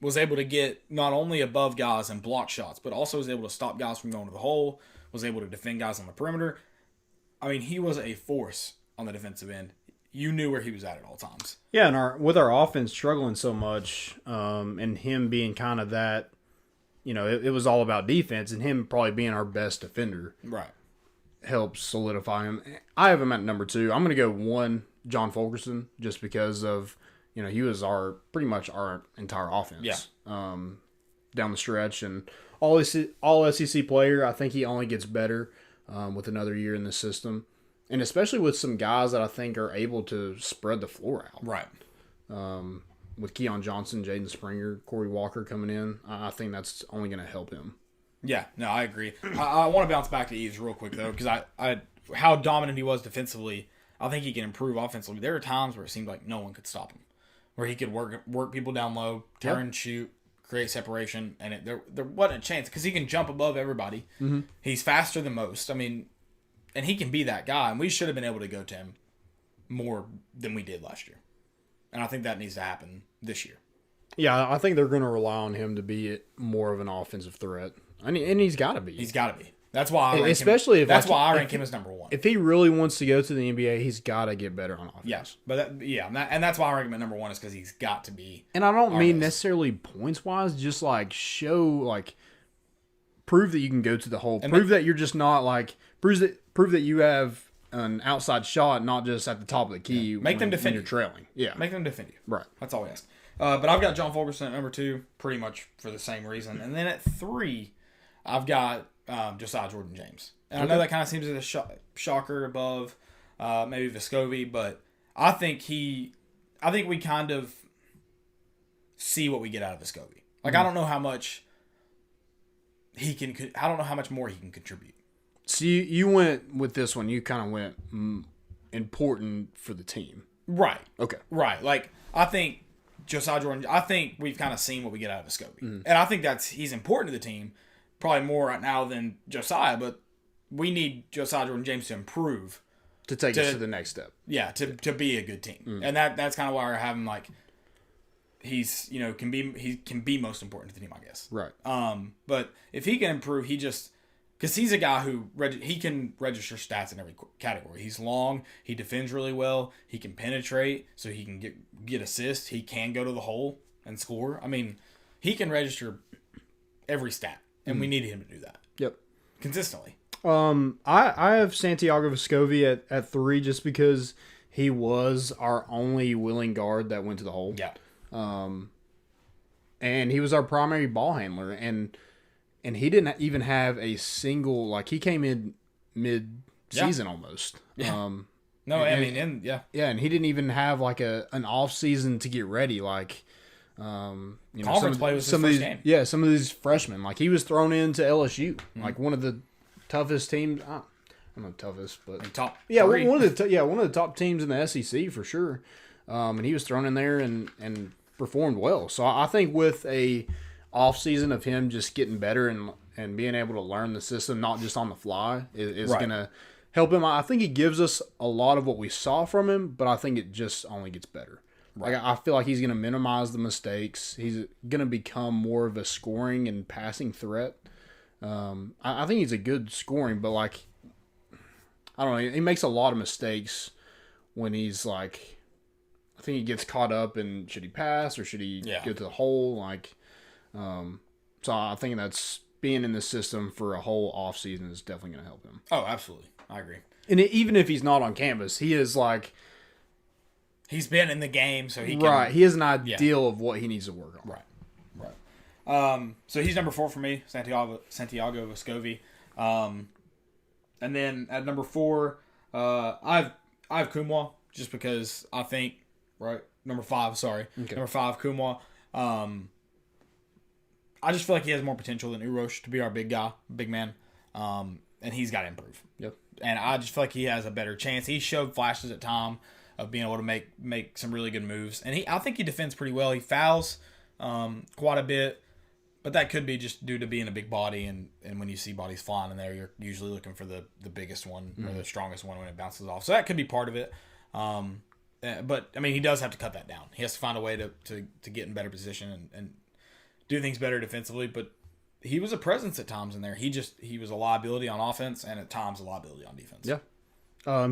was able to get not only above guys and block shots, but also was able to stop guys from going to the hole, was able to defend guys on the perimeter. I mean, he was a force on the defensive end. You knew where he was at all times. Yeah, and with our offense struggling so much, and him being kind of that, it was all about defense, and him probably being our best defender. Right. Helps solidify him. I have him at number 2. I'm going to go 1, John Fulkerson, just because of, he was pretty much our entire offense. Yeah. Down the stretch, and all SEC player. I think he only gets better with another year in the system, and especially with some guys that I think are able to spread the floor out. Right. With Keon Johnson, Jaden Springer, Corey Walker coming in, I think that's only going to help him. Yeah, no, I agree. I want to bounce back to Yves real quick, though, because I how dominant he was defensively, I think he can improve offensively. There are times where it seemed like no one could stop him, where he could work people down low, turn, shoot, create separation, and there wasn't a chance because he can jump above everybody. Mm-hmm. He's faster than most. I mean, and he can be that guy, and we should have been able to go to him more than we did last year. And I think that needs to happen this year. Yeah, I think they're going to rely on him to be more of an offensive threat. And he's got to be. He's got to be. That's why I rank especially him. That's why I rank him as number 1. If he really wants to go to the NBA, he's got to get better on offense. Yes, but that's why I rank him at number 1 is because he's got to be. And I don't mean necessarily points wise, just show prove that you can go to the hole. Prove that you're just not prove that you have an outside shot, not just at the top of the key. Yeah. Make them defend when you're trailing. Yeah, make them defend you. Right. That's all we ask. But I've got John Fulkerson at number 2, pretty much for the same reason. And then at 3, I've got Josiah Jordan James. And I know that kind of seems like a shocker above maybe Vescovi, but I think we kind of see what we get out of Vescovi. Like, I don't know how much I don't know how much more he can contribute. So you went with this one. You kind of went important for the team. Right. Okay. Right. Like, I think Josiah Jordan, I think we've kind of seen what we get out of Vescovi. And I think he's important to the team, probably more right now than Josiah, but we need Josiah Jordan James to improve. To take us to the next step. Yeah, to be a good team. And that's kind of why we're having, like, he's, can be most important to the team, I guess. Right. But if he can improve, because he's a guy who he can register stats in every category. He's long. He defends really well. He can penetrate, so he can get assists. He can go to the hole and score. I mean, he can register every stat, and we need him to do that. Yep. Consistently. I have Santiago Vescovi at 3 just because he was our only willing guard that went to the hole. Yeah. And he was our primary ball handler, and he didn't even have a single, like, he came in mid-season almost. Yeah. Yeah, and he didn't even have, like, an off season to get ready, like, conference play was his first game. Yeah, some of these freshmen, like, he was thrown into LSU, like one of the toughest teams. I'm not toughest, but top. Yeah, three. one of the top teams in the SEC for sure. And he was thrown in there and performed well. So I think with a off season of him just getting better and being able to learn the system, not just on the fly, is Right. going to help him. I think he gives us a lot of what we saw from him, but I think it just only gets better. Right. Like, I feel like he's going to minimize the mistakes. He's going to become more of a scoring and passing threat. I think he's a good scoring, but, like, I don't know. He makes a lot of mistakes when he's, like, I think he gets caught up in should he pass or should he go to the hole. Like, so I think that's being in the system for a whole off season is definitely going to help him. Oh, absolutely. I agree. And even if he's not on campus, he is like, he's been in the game, so he can. Right. He has an idea of what he needs to work on. Right. So he's number 4 for me, Santiago Vescovi. And then at number 4, I have Kumwa, just because I think number 5. Sorry, number 5 Kumwa. I just feel like he has more potential than Urosh to be our big man, and he's got to improve. Yep. And I just feel like he has a better chance. He showed flashes at time of being able to make some really good moves, and I think he defends pretty well. He fouls quite a bit. But that could be just due to being a big body, and when you see bodies flying in there, you're usually looking for the biggest one or the strongest one when it bounces off. So that could be part of it. But, I mean, he does have to cut that down. He has to find a way to get in better position and do things better defensively. But he was a presence at times in there. He was a liability on offense and at times a liability on defense. Yeah.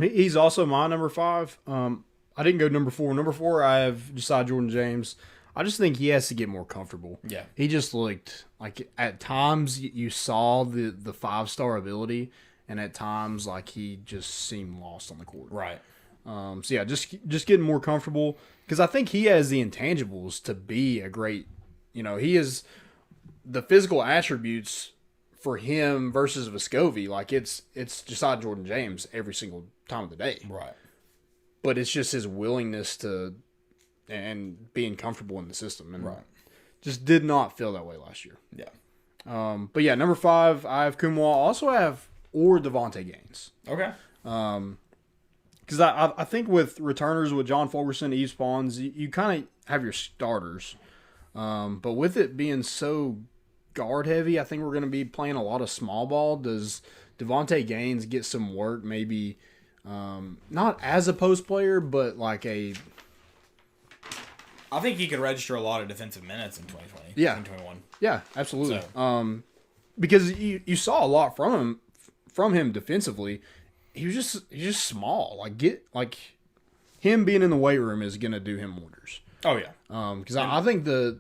He's also my number 5. I didn't go number 4. Number 4, I have Josiah Jordan James. I just think he has to get more comfortable. Yeah. He just looked like at times you saw the 5-star ability, and at times like he just seemed lost on the court. Right. So yeah, just getting more comfortable, because I think he has the intangibles to be a great. He is the physical attributes for him versus Vescovi. Like it's Josiah Jordan James every single time of the day. Right. But it's just his willingness to. And being comfortable in the system, and just did not feel that way last year. Yeah. But yeah, number 5, I have Kumwa. Also have Devontae Gaines. Okay. Because I think with returners with John Fulgerson, Eve Spawns, you kind of have your starters. But with it being so guard heavy, I think we're going to be playing a lot of small ball. Does Devontae Gaines get some work? Maybe not as a post player, but like a. I think he could register a lot of defensive minutes in 2020. Yeah. 2021. Yeah, absolutely. So. Because you saw a lot from him defensively. He's just small. Like him being in the weight room is gonna do him wonders. Oh yeah. Because I think the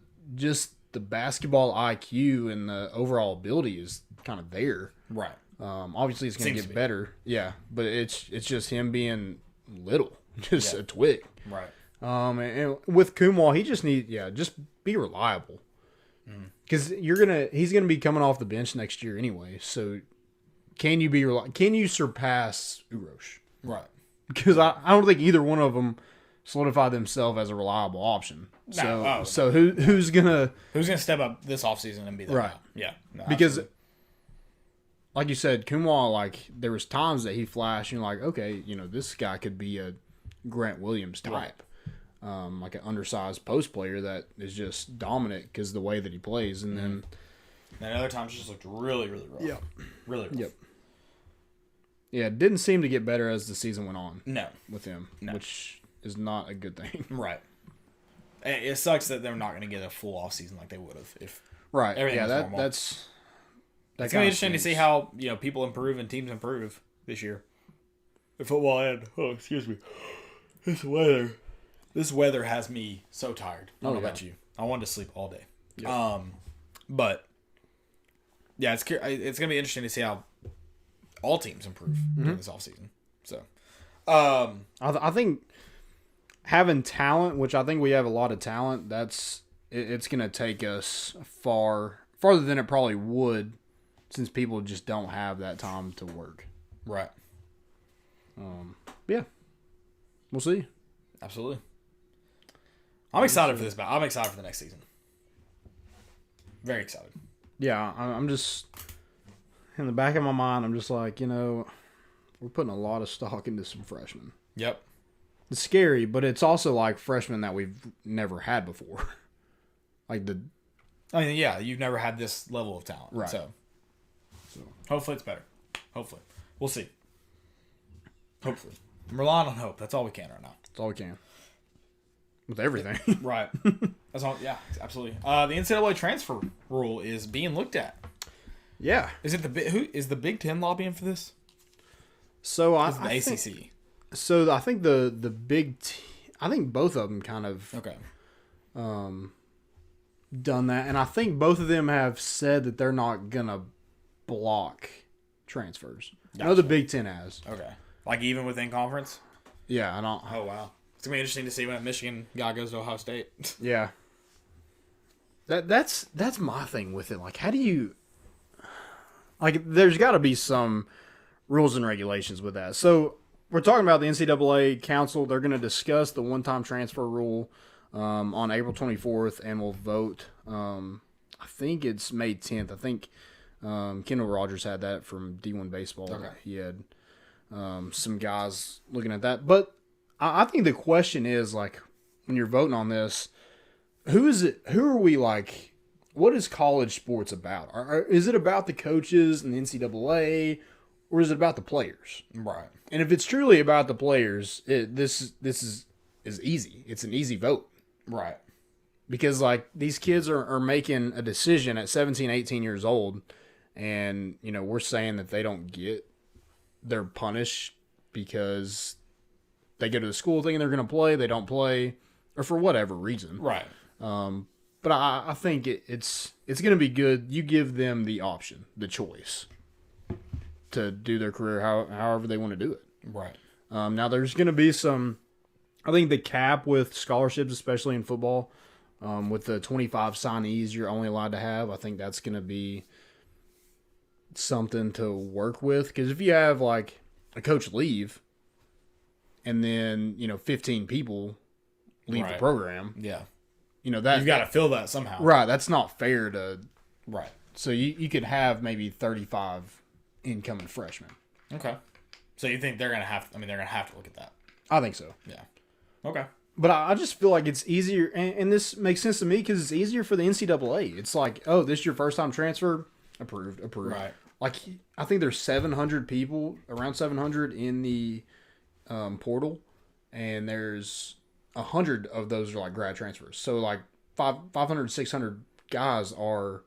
basketball IQ and the overall ability is kind of there. Right. Obviously it's gonna get better. Yeah, but it's just him being little, just a twig. Right. And with Kumwa, he just just be reliable, because he's gonna be coming off the bench next year anyway. So, can you surpass Urosh? Right. Because I don't think either one of them solidify themselves as a reliable option. No, So who's gonna step up this offseason and be that guy? Yeah, no, because absolutely. like you said, Kumwa, like there was times that he flashed and like, okay, this guy could be a Grant Williams type. Like an undersized post player that is just dominant because the way that he plays, and then other times just looked really, really rough. Yep. Really rough. Yep. Yeah, it didn't seem to get better as the season went on. No. With him, No. which is not a good thing. Right. It sucks that they're not going to get a full offseason like they would have if right. everything was that's normal. It's going to be interesting to see how people improve and teams improve this year. The football and excuse me, this weather has me so tired. I don't know about you. I wanted to sleep all day. Yep. But yeah, it's going to be interesting to see how all teams improve during this offseason. So, I think having talent, which I think we have a lot of talent, it's going to take us farther than it probably would, since people just don't have that time to work. Right. Yeah, we'll see. Absolutely. I'm excited for this. I'm excited for the next season. Very excited. Yeah, I'm just in the back of my mind. I'm just like, we're putting a lot of stock into some freshmen. Yep. It's scary, but it's also like freshmen that we've never had before. You've never had this level of talent. Right. So hopefully it's better. Hopefully. We'll see. Hopefully. I'm relying on hope. That's all we can right now. That's all we can. With everything. Right. That's all. Yeah, absolutely. The NCAA transfer rule is being looked at. Yeah. Is it is the Big Ten lobbying for this? So I think the ACC. So I think the Big I think both of them kind of done that, and I think both of them have said that they're not gonna block transfers. Gotcha. I know the Big Ten has. Okay. Like even within conference? Yeah, I don't. Oh wow. It's gonna be interesting to see when a Michigan guy goes to Ohio State. Yeah. That's my thing with it. Like, how do you? Like, there's got to be some rules and regulations with that. So we're talking about the NCAA Council. They're going to discuss the one-time transfer rule on April 24th, and we'll vote. I think it's May 10th. I think Kendall Rogers had that from D1 Baseball. Okay. He had some guys looking at that. But I think the question is, like, when you're voting on this, who is it? Who are we, like, what is college sports about? Is it about the coaches and the NCAA, or is it about the players? Right. And if it's truly about the players, this is easy. It's an easy vote. Right. Because, like, these kids are making a decision at 17, 18 years old, and, we're saying that they're punished because they go to the school thinking they're going to play, they don't play, or for whatever reason. Right. But I think it's going to be good. You give them the option, the choice to do their career however they want to do it. Right. Now, there's going to be I think the cap with scholarships, especially in football, with the 25 signees you're only allowed to have, I think that's going to be something to work with. Because if you have, like, a coach leave and then, 15 people leave the program. Yeah. That you've got to fill that somehow. Right. That's not fair to. Right. So you could have maybe 35 incoming freshmen. Okay. So you think they're going to have to look at that? I think so. Yeah. Okay. But I just feel like it's easier, and this makes sense to me because it's easier for the NCAA. It's like, oh, this is your first time transfer? Approved. Right. Like, I think there's 700 people, around 700 in the portal, and there's 100 of those are like grad transfers. So like 500, 600 guys are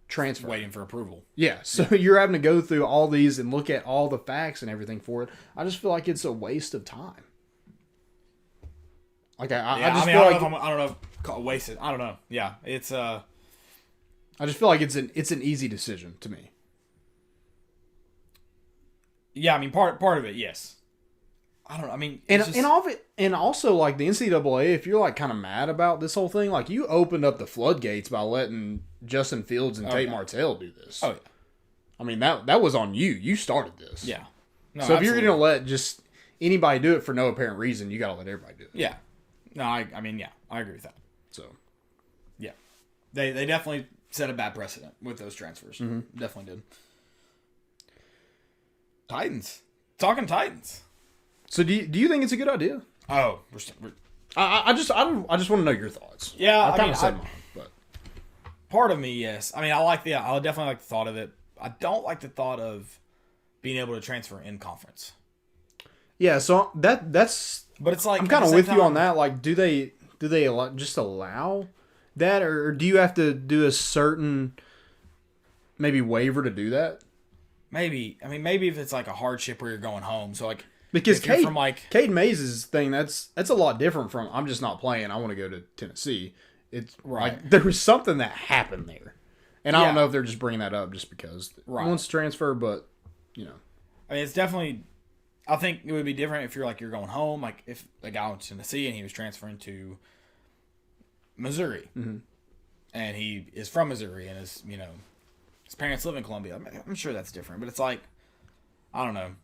transferred. Waiting for approval. Yeah. So you're having to go through all these and look at all the facts and everything for it. I just feel like it's a waste of time. Like I don't know. Wasted. I don't know. Yeah. It's I just feel like it's an easy decision to me. Yeah. I mean, part of it, yes. I don't know. I mean, and all of it, and also like the NCAA, if you're like kind of mad about this whole thing, like you opened up the floodgates by letting Justin Fields and Tate Martell do this. Oh yeah. I mean that was on you. You started this. Yeah. No, so if you're going to let just anybody do it for no apparent reason, you got to let everybody do it. Yeah. No, I mean, I agree with that. So, yeah. They definitely set a bad precedent with those transfers. Mm-hmm. Definitely did. Titans. Talking Titans. So do you think it's a good idea? Oh, I just want to know your thoughts. Yeah, I kind of said mine, but part of me, yes. I mean, I definitely like the thought of it. I don't like the thought of being able to transfer in conference. Yeah, so that's. But it's like I'm kind of with you on that. Like, do they just allow that, or do you have to do a certain maybe waiver to do that? Maybe. I mean, maybe if it's like a hardship where you're going home. So like. Because Cade Mays' thing, that's a lot different from I'm just not playing. I want to go to Tennessee. It's right. Like there was something that happened there, and I don't know if they're just bringing that up just because he wants to transfer. But I mean, it's definitely. I think it would be different if you're going home. Like if the guy went to Tennessee and he was transferring to Missouri, mm-hmm. and he is from Missouri and his parents live in Columbia. I'm sure that's different, but it's like I don't know.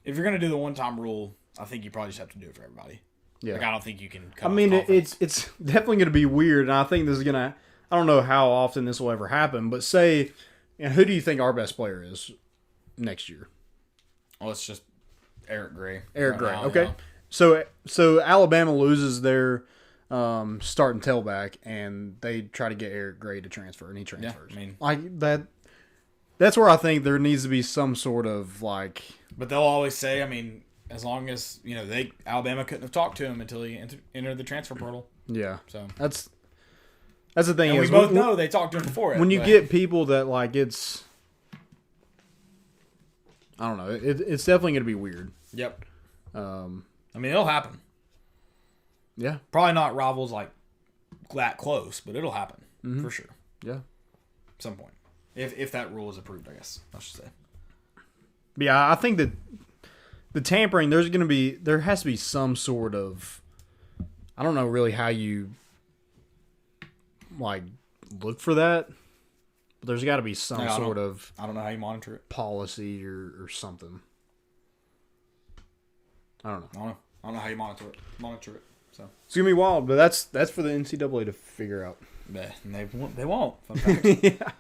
If you're going to do the one-time rule, I think you probably just have to do it for everybody. Yeah. Like, I don't think you can cut it's definitely going to be weird, and I think this is going to... I don't know how often this will ever happen, but say... who do you think our best player is next year? Well, it's just Eric Gray. Eric Gray, okay. Yeah. So Alabama loses their starting tailback, and they try to get Eric Gray to transfer, and he transfers. Yeah, I mean... Like, that's where I think there needs to be some sort of, like... But they'll always say, I mean, as long as Alabama couldn't have talked to him until he entered the transfer portal. Yeah, so that's the thing. And we both know they talked to him before. When you get people that like it's, I don't know, it's definitely going to be weird. Yep. I mean, it'll happen. Yeah, probably not rivals like that close, but it'll happen for sure. Yeah, at some point, if that rule is approved, I guess I should say. Yeah, I think that the tampering, there has to be some sort of, I don't know really how you like look for that, but there's got to be some sort of, I don't know how you monitor it, policy or something. I don't know. I don't know how you monitor it. So it's gonna be wild, but that's for the NCAA to figure out. Yeah, and they won't. Fun fact. Yeah,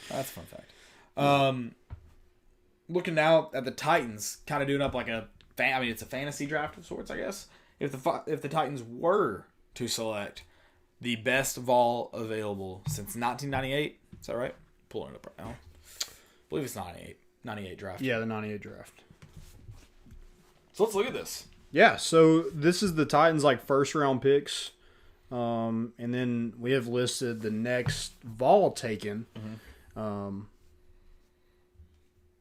that's a fun fact. Looking now at the Titans, kind of doing up like it's a fantasy draft of sorts, I guess. If the Titans were to select the best Vol available since 1998, is that right? Pulling it up right now. I believe it's 98 draft. Yeah, the 98 draft. So let's look at this. Yeah, so this is the Titans like first round picks, and then we have listed the next Vol taken. Mm-hmm.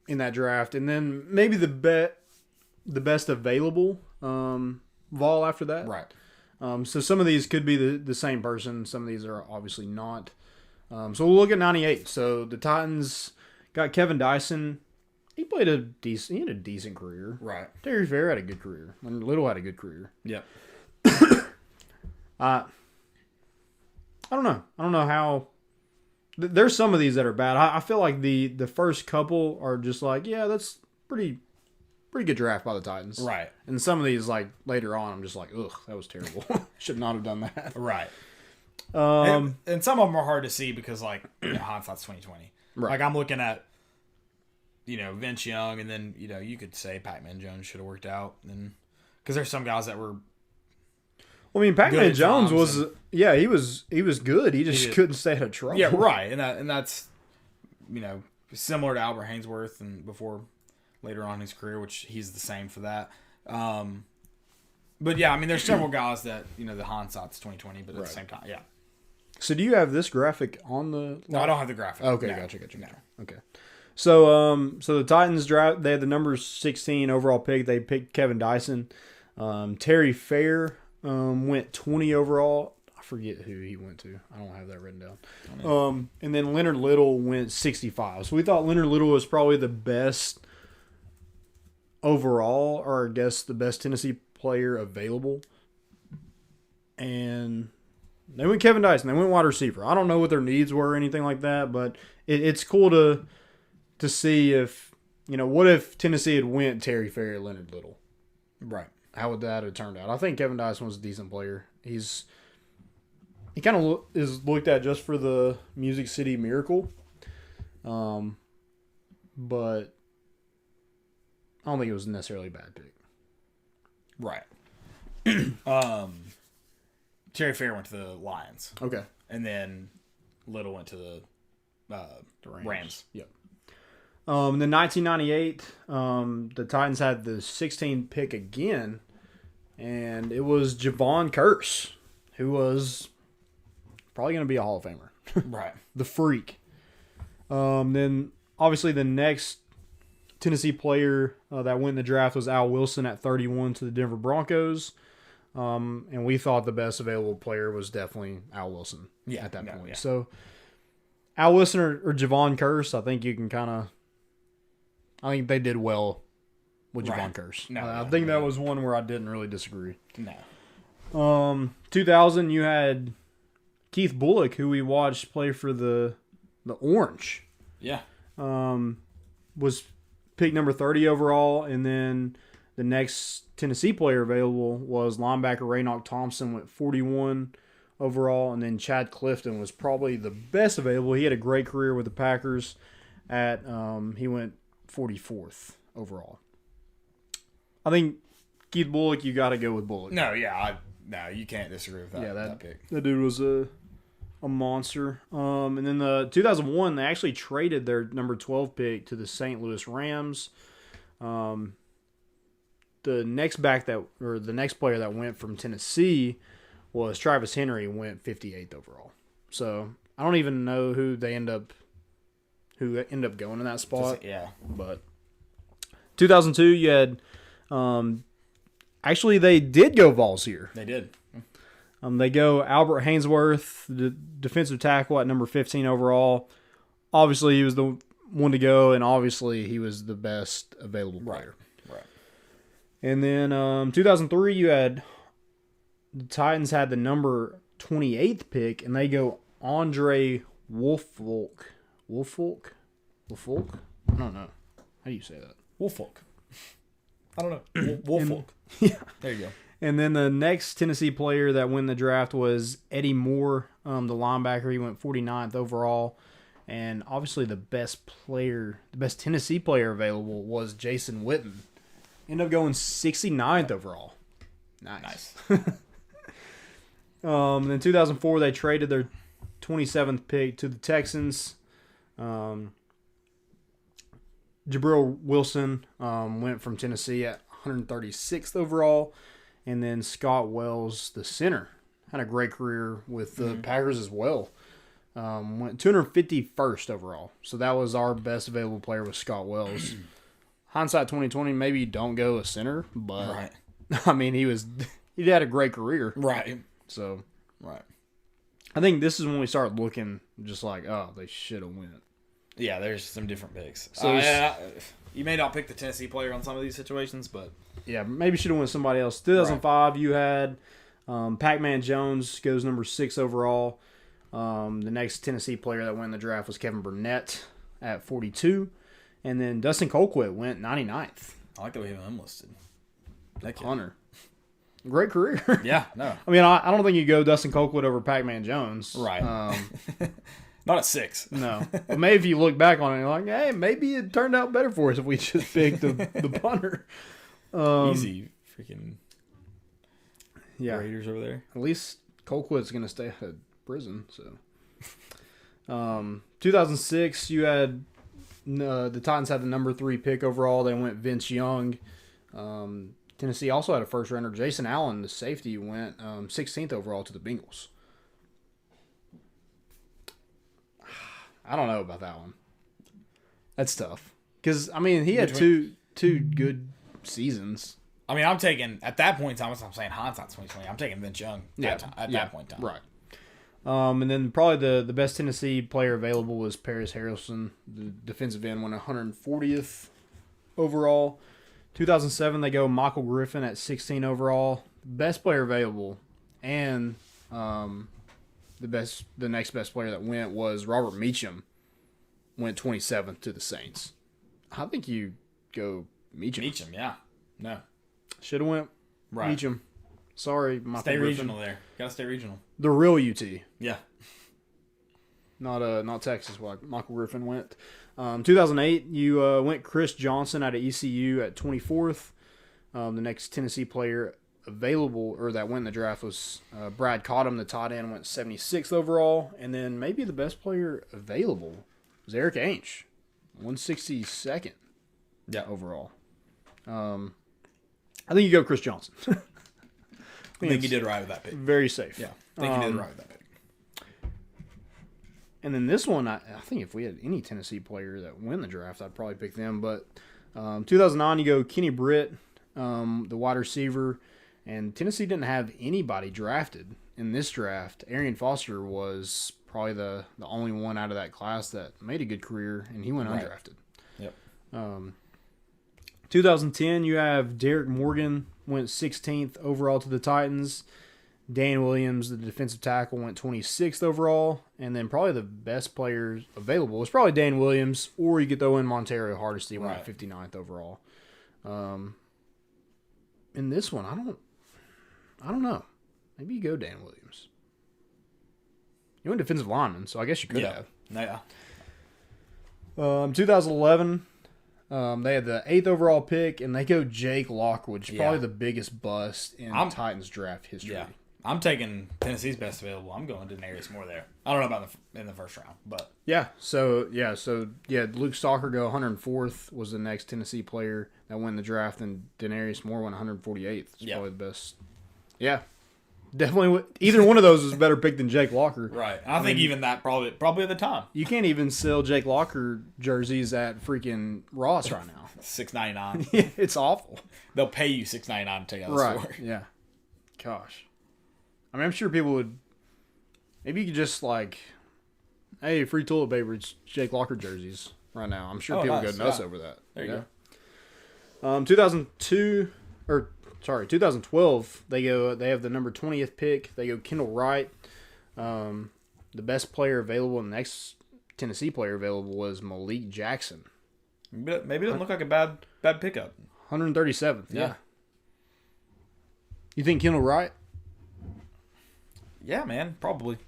In that draft, and then maybe the best available Vol after that. Right. So some of these could be the same person. Some of these are obviously not. So we'll look at 98. So the Titans got Kevin Dyson. He had a decent career. Right. Terry Fair had a good career. And Little had a good career. Yep. I don't know. I don't know how. There's some of these that are bad. I feel like the first couple are just like, yeah, that's pretty good draft by the Titans. Right. And some of these, like, later on, I'm just like, ugh, that was terrible. Should not have done that. Right. And some of them are hard to see because, like, hindsight's 2020. Right. Like, I'm looking at, Vince Young, and then, you could say Pac-Man Jones should have worked out. Because there's some guys that were... Well, I mean, Pac-Man Jones was, he was good. He just couldn't stay out of trouble. Yeah, right. And that's, similar to Albert Hainsworth and before later on in his career, which he's the same for that. But yeah, I mean, there's several guys that, the hindsight's 2020, but at the same time, yeah. So do you have this graphic on the... No, I don't have the graphic. Okay, no. Gotcha. No. Okay. So the Titans draft, they had the number 16 overall pick. They picked Kevin Dyson. Terry Fair... went 20 overall. I forget who he went to. I don't have that written down. And then Leonard Little went 65. So we thought Leonard Little was probably the best overall, or I guess the best Tennessee player available. And they went Kevin Dyson. They went wide receiver. I don't know what their needs were or anything like that, but it's cool to see if, what if Tennessee had went Terry Fair or Leonard Little? Right. how would that have turned out? I think Kevin Dyson was a decent player. He kind of is looked at just for the Music City Miracle, but I don't think it was necessarily a bad pick. Right. Terry Fair went to the Lions. Okay. And then Little went to the Rams. Yep. And then 1998, the Titans had the 16th pick again, and it was Javon Curse, who was probably going to be a Hall of Famer. Right. The freak. Then, obviously, the next Tennessee player that went in the draft was Al Wilson at 31 to the Denver Broncos. And we thought the best available player was definitely Al Wilson at that point. Yeah. So, Al Wilson or Javon Curse, I think you can kind of... I think they did well with Javon Curse. I think that was one where I didn't really disagree. No. 2000, you had Keith Bullock, who we watched play for the Orange. Yeah. Was picked number 30 overall, and then the next Tennessee player available was linebacker Raynoch Thompson with 41 overall, and then Chad Clifton was probably the best available. He had a great career with the Packers. He went 44th overall. I think Keith Bullock, you got to go with Bullock. No, yeah, you can't disagree with that. Yeah, that pick. That dude was a monster. And then the 2001, they actually traded their number 12 pick to the St. Louis Rams. The next player that went from Tennessee was Travis Henry, went 58th overall. So I don't even know who ended up going in that spot. Yeah. But 2002, you had actually they did go Vols here. They did. They go Albert Hainsworth, the defensive tackle at number 15 overall. Obviously, he was the one to go, and obviously he was the best available player. Right. And then 2003, you had the Titans had the number 28th pick, and they go Andre Woolfolk. Woolfolk? I don't know. How do you say that? Woolfolk. I don't know. Woolfolk. Yeah. There you go. And then the next Tennessee player that won the draft was Eddie Moore, the linebacker. He went 49th overall. And obviously the best Tennessee player available was Jason Witten. Ended up going 69th overall. Nice. And then 2004, they traded their 27th pick to the Texans. Jabril Wilson went from Tennessee at 136th overall. And then Scott Wells, the center, had a great career with the Packers as well. Went 251st overall. So that was our best available player with Scott Wells. Hindsight 2020, maybe you don't go a center, but I mean he had a great career. Right. So right. I think this is when we start looking just like, oh, they should have went. Yeah, there's some different picks. So you may not pick the Tennessee player on some of these situations, but yeah, maybe should have went somebody else. 2005, you had Pac-Man Jones goes number 6 overall. The next Tennessee player that went in the draft was Kevin Burnett at 42. And then Dustin Colquitt went 99th. I like the way he was listed. That Hunter. Great career. Yeah, no. I mean, I don't think you go Dustin Colquitt over Pac-Man Jones. Right. Not at 6. No. But maybe if you look back on it, you're like, hey, maybe it turned out better for us if we just picked the punter. Easy freaking Raiders over there. At least Colquitt's going to stay out of prison. So, 2006, you had the Titans had the number 3 pick overall. They went Vince Young. Tennessee also had a first rounder. Jason Allen, the safety, went 16th overall to the Bengals. I don't know about that one. That's tough. Because, I mean, he had two good seasons. I mean, I'm taking, at that point in time, I'm saying hindsight 2020, I'm taking Vince Young at that point in time. Right. And then probably the best Tennessee player available was Paris Harrison. The defensive end went 140th overall. 2007, they go Michael Griffin at 16 overall. Best player available. And the next best player that went was Robert Meacham. Went 27th to the Saints. I think you go Meacham. Meacham, yeah. No. Should have went Meacham. Sorry, Michael Stay Griffin. regional there. Gotta stay regional. The real UT. Yeah. Not Texas, like Michael Griffin went. 2008, you went Chris Johnson out of ECU at 24th. The next Tennessee player available, or that went in the draft, was Brad Cottom, the tight end, went 76th overall. And then maybe the best player available was Eric Ainge, 162nd overall. I think you go Chris Johnson. I think you did right with that pick. Very safe. Yeah, I think you did right with that pick. And then this one, I think if we had any Tennessee player that win the draft, I'd probably pick them. But 2009, you go Kenny Britt, the wide receiver. And Tennessee didn't have anybody drafted in this draft. Arian Foster was probably the only one out of that class that made a good career, and he went undrafted. Yep. 2010, you have Derek Morgan, went 16th overall to the Titans. Dan Williams, the defensive tackle, went 26th overall. And then probably the best player available was probably Dan Williams, or you could throw in Montero Hardesty, went 59th overall. In this one, I don't know. Maybe you go Dan Williams. You went defensive lineman, so I guess you could have. Yeah. 2011, they had the 8th overall pick, and they go Jake Locker, which is probably the biggest bust in Titans draft history. Yeah. I'm taking Tennessee's best available. I'm going Denarius Moore there. I don't know about in the first round, but So Luke Stalker go 104th was the next Tennessee player that won the draft, and Denarius Moore went 148th. It's probably the best. Yeah, definitely. Either one of those is a better pick than Jake Locker. Right. I think even that probably at the time. You can't even sell Jake Locker jerseys at freaking Ross right now. $6.99. Yeah, it's awful. They'll pay you $6.99 to take out the store. Yeah. Gosh. I mean, I'm sure people would. Maybe you could just hey, free toilet paper. It's Jake Locker jerseys right now. I'm sure people go nuts over that. There you go. 2012. They have the number 20th pick. They go Kendall Wright. The best player available, and the next Tennessee player available was Malik Jackson. Maybe it didn't look like a bad pickup. 137th. Yeah. You think Kendall Wright? Yeah, man, probably.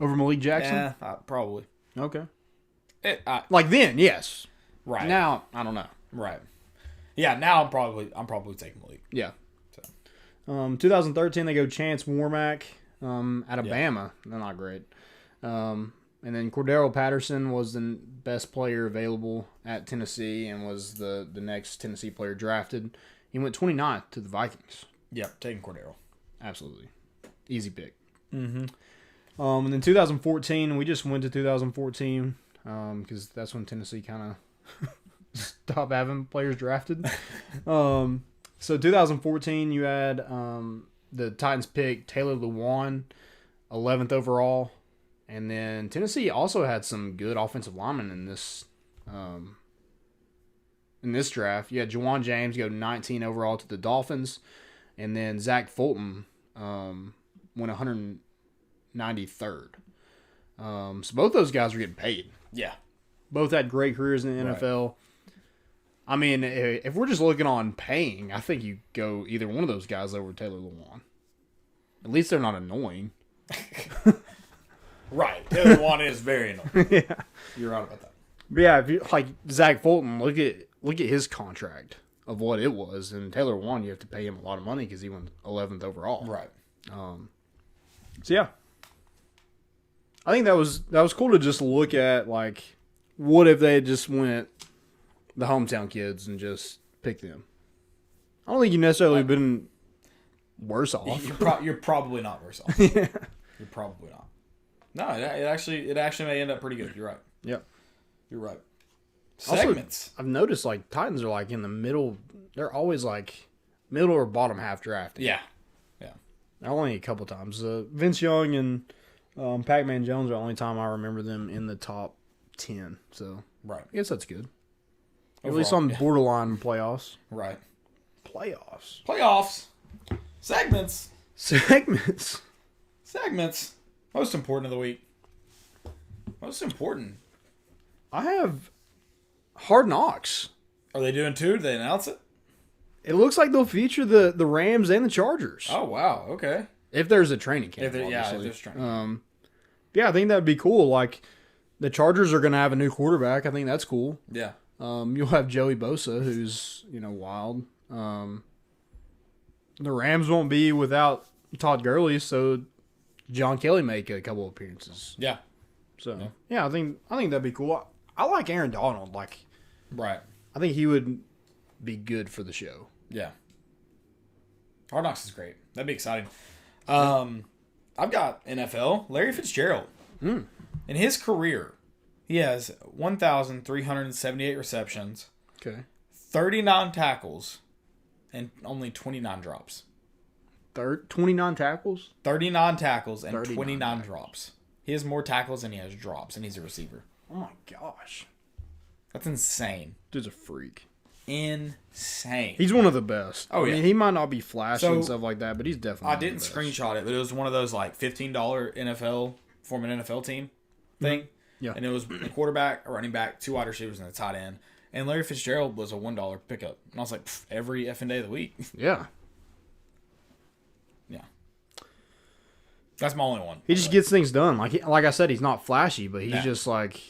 Over Malik Jackson? Yeah, probably. Okay. Then, yes. Right. Now, I don't know. Right. Yeah, now I'm probably taking Malik. Yeah. So. 2013, they go Chance Warmack out of Bama. They're not great. And then Cordero Patterson was the best player available at Tennessee and was the next Tennessee player drafted. He went 29th to the Vikings. Yep, taking Cordero. Absolutely. Easy pick. Mm-hmm. And then 2014, we just went to 2014 because that's when Tennessee kind of stopped having players drafted. So 2014, you had the Titans pick Taylor Lewan, 11th overall. And then Tennessee also had some good offensive linemen in this draft. You had Juwan James go 19 overall to the Dolphins. And then Zach Fulton went 193rd. So both those guys were getting paid. Yeah. Both had great careers in the NFL. Right. I mean, if we're just looking on paying, I think you go either one of those guys over Taylor Lewan. At least they're not annoying. Right. Taylor Lewan is very annoying. Yeah. You're right about that. But yeah, if you, like Zach Fulton, look at his contract of what it was. And Taylor Lewan, you have to pay him a lot of money because he went 11th overall. Right. So yeah, I think that was cool to just look at, like, what if they just went the hometown kids and just picked them. I don't think you necessarily been worse off. You're probably not worse off. Yeah. You're probably not. No, it actually may end up pretty good. You're right. Yep. You're right. Segments. Also, I've noticed, like, Titans are, like, in the middle. They're always, like, middle or bottom half drafting. Yeah. Only a couple times. Vince Young and Pac-Man Jones are the only time I remember them in the top 10. So, right. I guess that's good. Overall, at least on borderline playoffs. Right. Playoffs. Segments. Most important of the week. Most important. I have Hard Knocks. Are they doing 2? Did they announce it? It looks like they'll feature the Rams and the Chargers. Oh wow, okay. If there's a training camp, If there's training. Yeah, I think that'd be cool. Like the Chargers are going to have a new quarterback. I think that's cool. Yeah. You'll have Joey Bosa, who's wild. The Rams won't be without Todd Gurley, so John Kelly make a couple appearances. Yeah. So yeah, I think that'd be cool. I like Aaron Donald. Like, right. I think he would be good for the show. Yeah. Hard Knocks is great. That'd be exciting. I've got NFL. Larry Fitzgerald. In his career, he has 1,378 receptions, 39 tackles, and only 29 drops. 29 tackles? 39 tackles and 29 drops. He has more tackles than he has drops, and he's a receiver. Oh my gosh. That's insane. Dude's a freak. Insane. He's one of the best. Oh, yeah. I mean, he might not be flashy and stuff like that, but he's definitely I didn't screenshot it, but it was one of those like $15 NFL, form an NFL team thing. Yeah. And it was a quarterback, a running back, 2 wide receivers, and a tight end. And Larry Fitzgerald was a $1 pickup. And I was like, every effing day of the week. Yeah. Yeah. That's my only one. He just gets things done. Like I said, he's not flashy, but he's just like,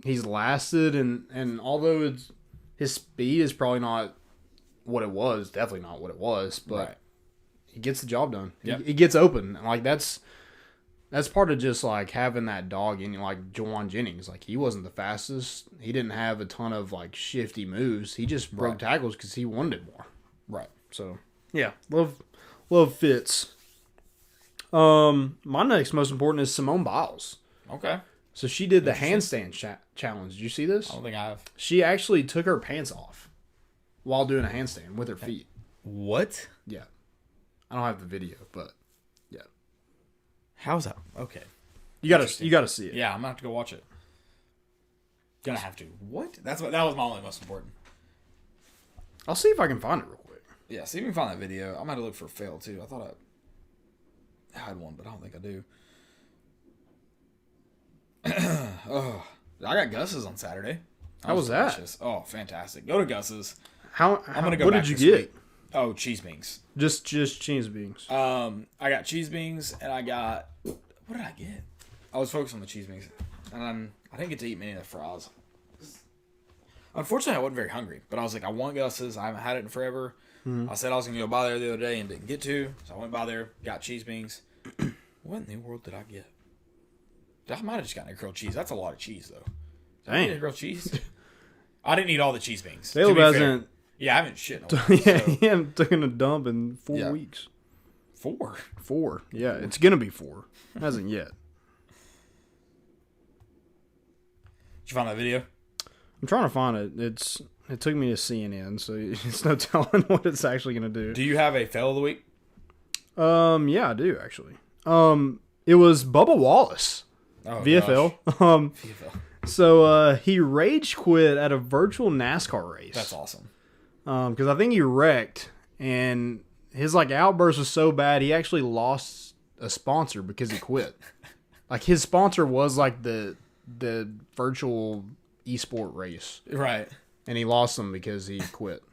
he's lasted. And although his speed is probably not what it was, definitely not what it was, but he gets the job done. Yep. He gets open. Like that's part of just like having that dog in you, like Jawan Jennings. Like he wasn't the fastest. He didn't have a ton of like shifty moves. He just broke tackles because he wanted it more. Right. So yeah, love Fitz. My next most important is Simone Biles. Okay. So she did the handstand challenge. Did you see this? I don't think I have. She actually took her pants off while doing a handstand with her feet. What? Yeah. I don't have the video, but yeah. How's that? Okay. You gotta see it. Yeah, I'm gonna have to go watch it. Gonna have to. What? That was my only most important. I'll see if I can find it real quick. Yeah, see if you can find that video. I'm gonna look for fail too. I thought I had one, but I don't think I do. Oh, I got Gus's on Saturday. How was that? Delicious. Oh, fantastic! Go to Gus's. I'm gonna go. What back did you this get? week. Oh, cheese beans. Just cheese beans. I got cheese beans, and I got what did I get? I was focused on the cheese beans, and I didn't get to eat many of the fries. Unfortunately, I wasn't very hungry, but I was like, I want Gus's. I haven't had it in forever. I said I was gonna go by there the other day and didn't get to, so I went by there, got cheese beans. What in the world did I get? I might have just gotten a grilled cheese. That's a lot of cheese, though. Did I get a grilled cheese? I didn't eat all the cheese beans. Caleb hasn't. Yeah, I haven't shit in a while. Yeah, he hasn't taken a dump in 4 weeks. 4? 4. Yeah, it's gonna be 4. Hasn't yet. Did you find that video? I'm trying to find it. It took me to CNN, so it's no telling what it's actually gonna do. Do you have a fail of the week? Yeah, I do actually. It was Bubba Wallace, VFL. VFL. So he rage quit at a virtual NASCAR race. That's awesome. Because I think he wrecked, and his like outburst was so bad he actually lost a sponsor because he quit. Like his sponsor was like the virtual esport race, right? And he lost them because he quit.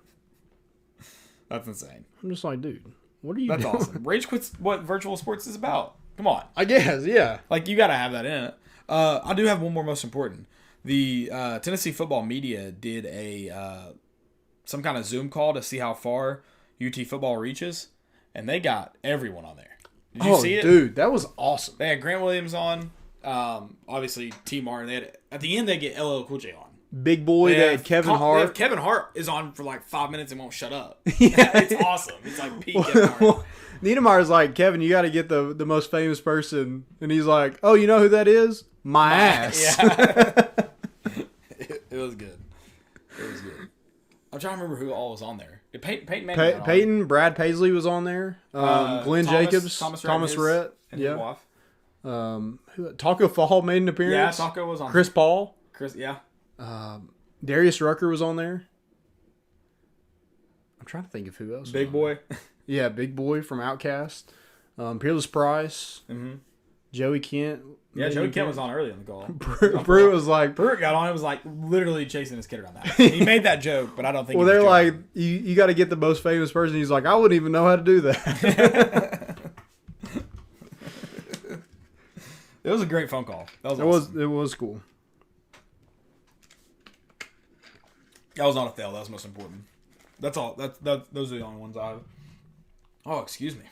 That's insane. I'm just like, dude, what are you? That's doing? awesome. Rage quit's what virtual sports is about. Come on. I guess, yeah. Like you got to have that in it. I do have one more most important. The Tennessee football media did a some kind of Zoom call to see how far UT football reaches, and they got everyone on there. Did you see it? Dude, that was awesome. They had Grant Williams on, obviously T. Martin. They had, at the end they get LL Cool J on. Big boy, they had Kevin Hart. Kevin Hart is on for like 5 minutes and won't shut up. Yeah, it's awesome. It's like peak Kevin Hart. Niedermeyer's like, Kevin, you got to get the most famous person. And he's like, oh, you know who that is? My ass. Yeah. It was good. It was good. I'm trying to remember who all was on there. Peyton Manning. Peyton, Brad Paisley was on there. Glenn Jacobs, Thomas Rhett. And his wife. Taco Fall made an appearance. Yeah, Taco was on. Chris Paul. Yeah. Darius Rucker was on there. I'm trying to think of who else. Big Boy. Yeah, Big Boy from Outkast. Peerless Price. Mm-hmm. Joey Kent. Yeah, Joey Kent was on early on the call. Pruitt was like... Pruitt got on. It was like literally chasing his kid around the house. He made that joke, but I don't think Well, they're like, you got to get the most famous person. He's like, I wouldn't even know how to do that. It was a great phone call. That was awesome. It was cool. That was not a fail. That was most important. That's all. Those are the only ones I have. Oh, excuse me.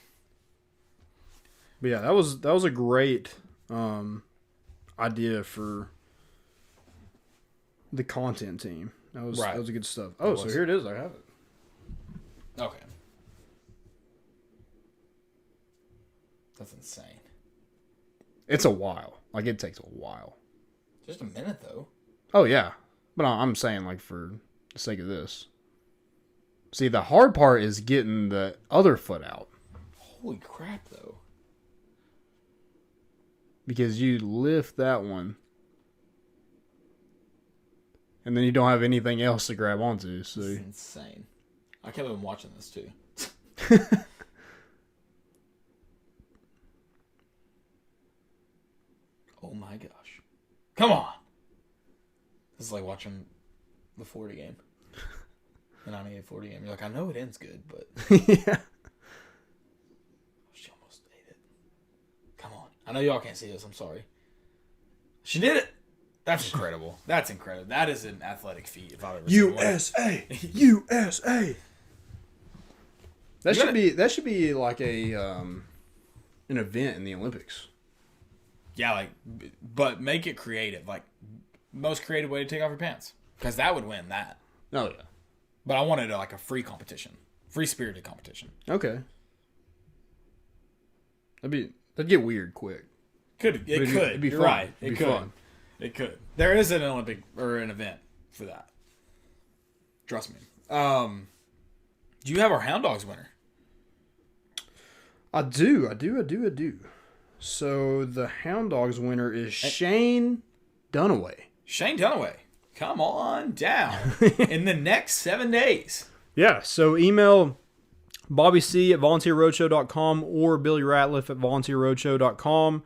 But yeah, that was a great idea for the content team. That was a good stuff. Oh, so here it is. I have it. Okay. That's insane. It's a while. Like, it takes a while. Just a minute, though. Oh, yeah. But I'm saying, like, for the sake of this. See, the hard part is getting the other foot out. Holy crap, though. Because you lift that one. And then you don't have anything else to grab onto. So. That's insane. I can't believe I'm watching this, too. Oh my gosh. Come on. This is like watching the 40 game. The 98-40 game. You're like, I know it ends good, but... Yeah. She almost ate it. Come on. I know y'all can't see this. I'm sorry. She did it. That's incredible. That's incredible. That is an athletic feat if I've ever seen one. USA! USA! That should be like a an event in the Olympics. Yeah, like, but make it creative. Like, most creative way to take off your pants. Because that would win that. Oh, yeah. But I wanted like a free competition. Free-spirited competition. Okay. That'd get weird quick. It'd be fun. Right. It could. Fun. It could. There is an Olympic or an event for that. Trust me. Do you have our Hound Dogs winner? I do. So the Hound Dogs winner is Shane Dunaway. Shane Dunaway. Come on down in the next 7 days. Yeah, so email BobbyC@volunteerroadshow.com or Billy Ratliff at volunteerroadshow.com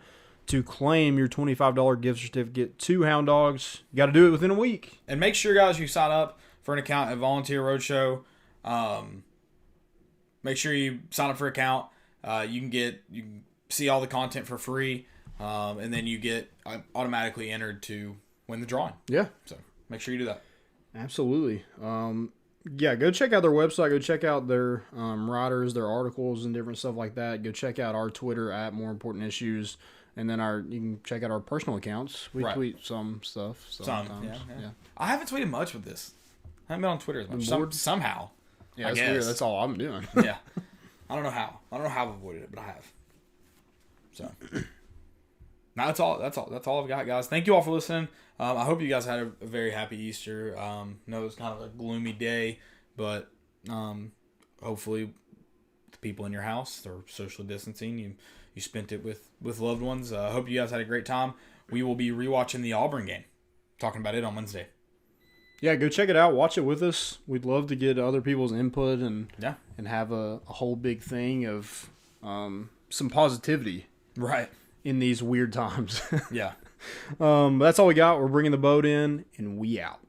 to claim your $25 gift certificate to Hound Dogs. You got to do it within a week. And make sure, guys, you sign up for an account at Volunteer Roadshow. Make sure you sign up for an account. You can see all the content for free, and then you get automatically entered to win the drawing. Yeah. So make sure you do that. Absolutely. Yeah, go check out their website. Go check out their writers, their articles, and different stuff like that. Go check out our Twitter at More Important Issues, and then you can check out our personal accounts. We tweet some stuff. Sometimes. Yeah. I haven't tweeted much with this. I haven't been on Twitter as much. Somehow. Yeah, that's weird. That's all I'm doing. Yeah. I don't know how. I've avoided it, but I have. So. Now that's all I've got, guys. Thank you all for listening. I hope you guys had a very happy Easter. No, it was kind of a gloomy day, but hopefully the people in your house, they're social distancing. You spent it with loved ones. I hope you guys had a great time. We will be rewatching the Auburn game, talking about it on Wednesday. Yeah, go check it out. Watch it with us. We'd love to get other people's input and have a whole big thing of some positivity. Right. In these weird times. Yeah. That's all we got. We're bringing the boat in, and we out.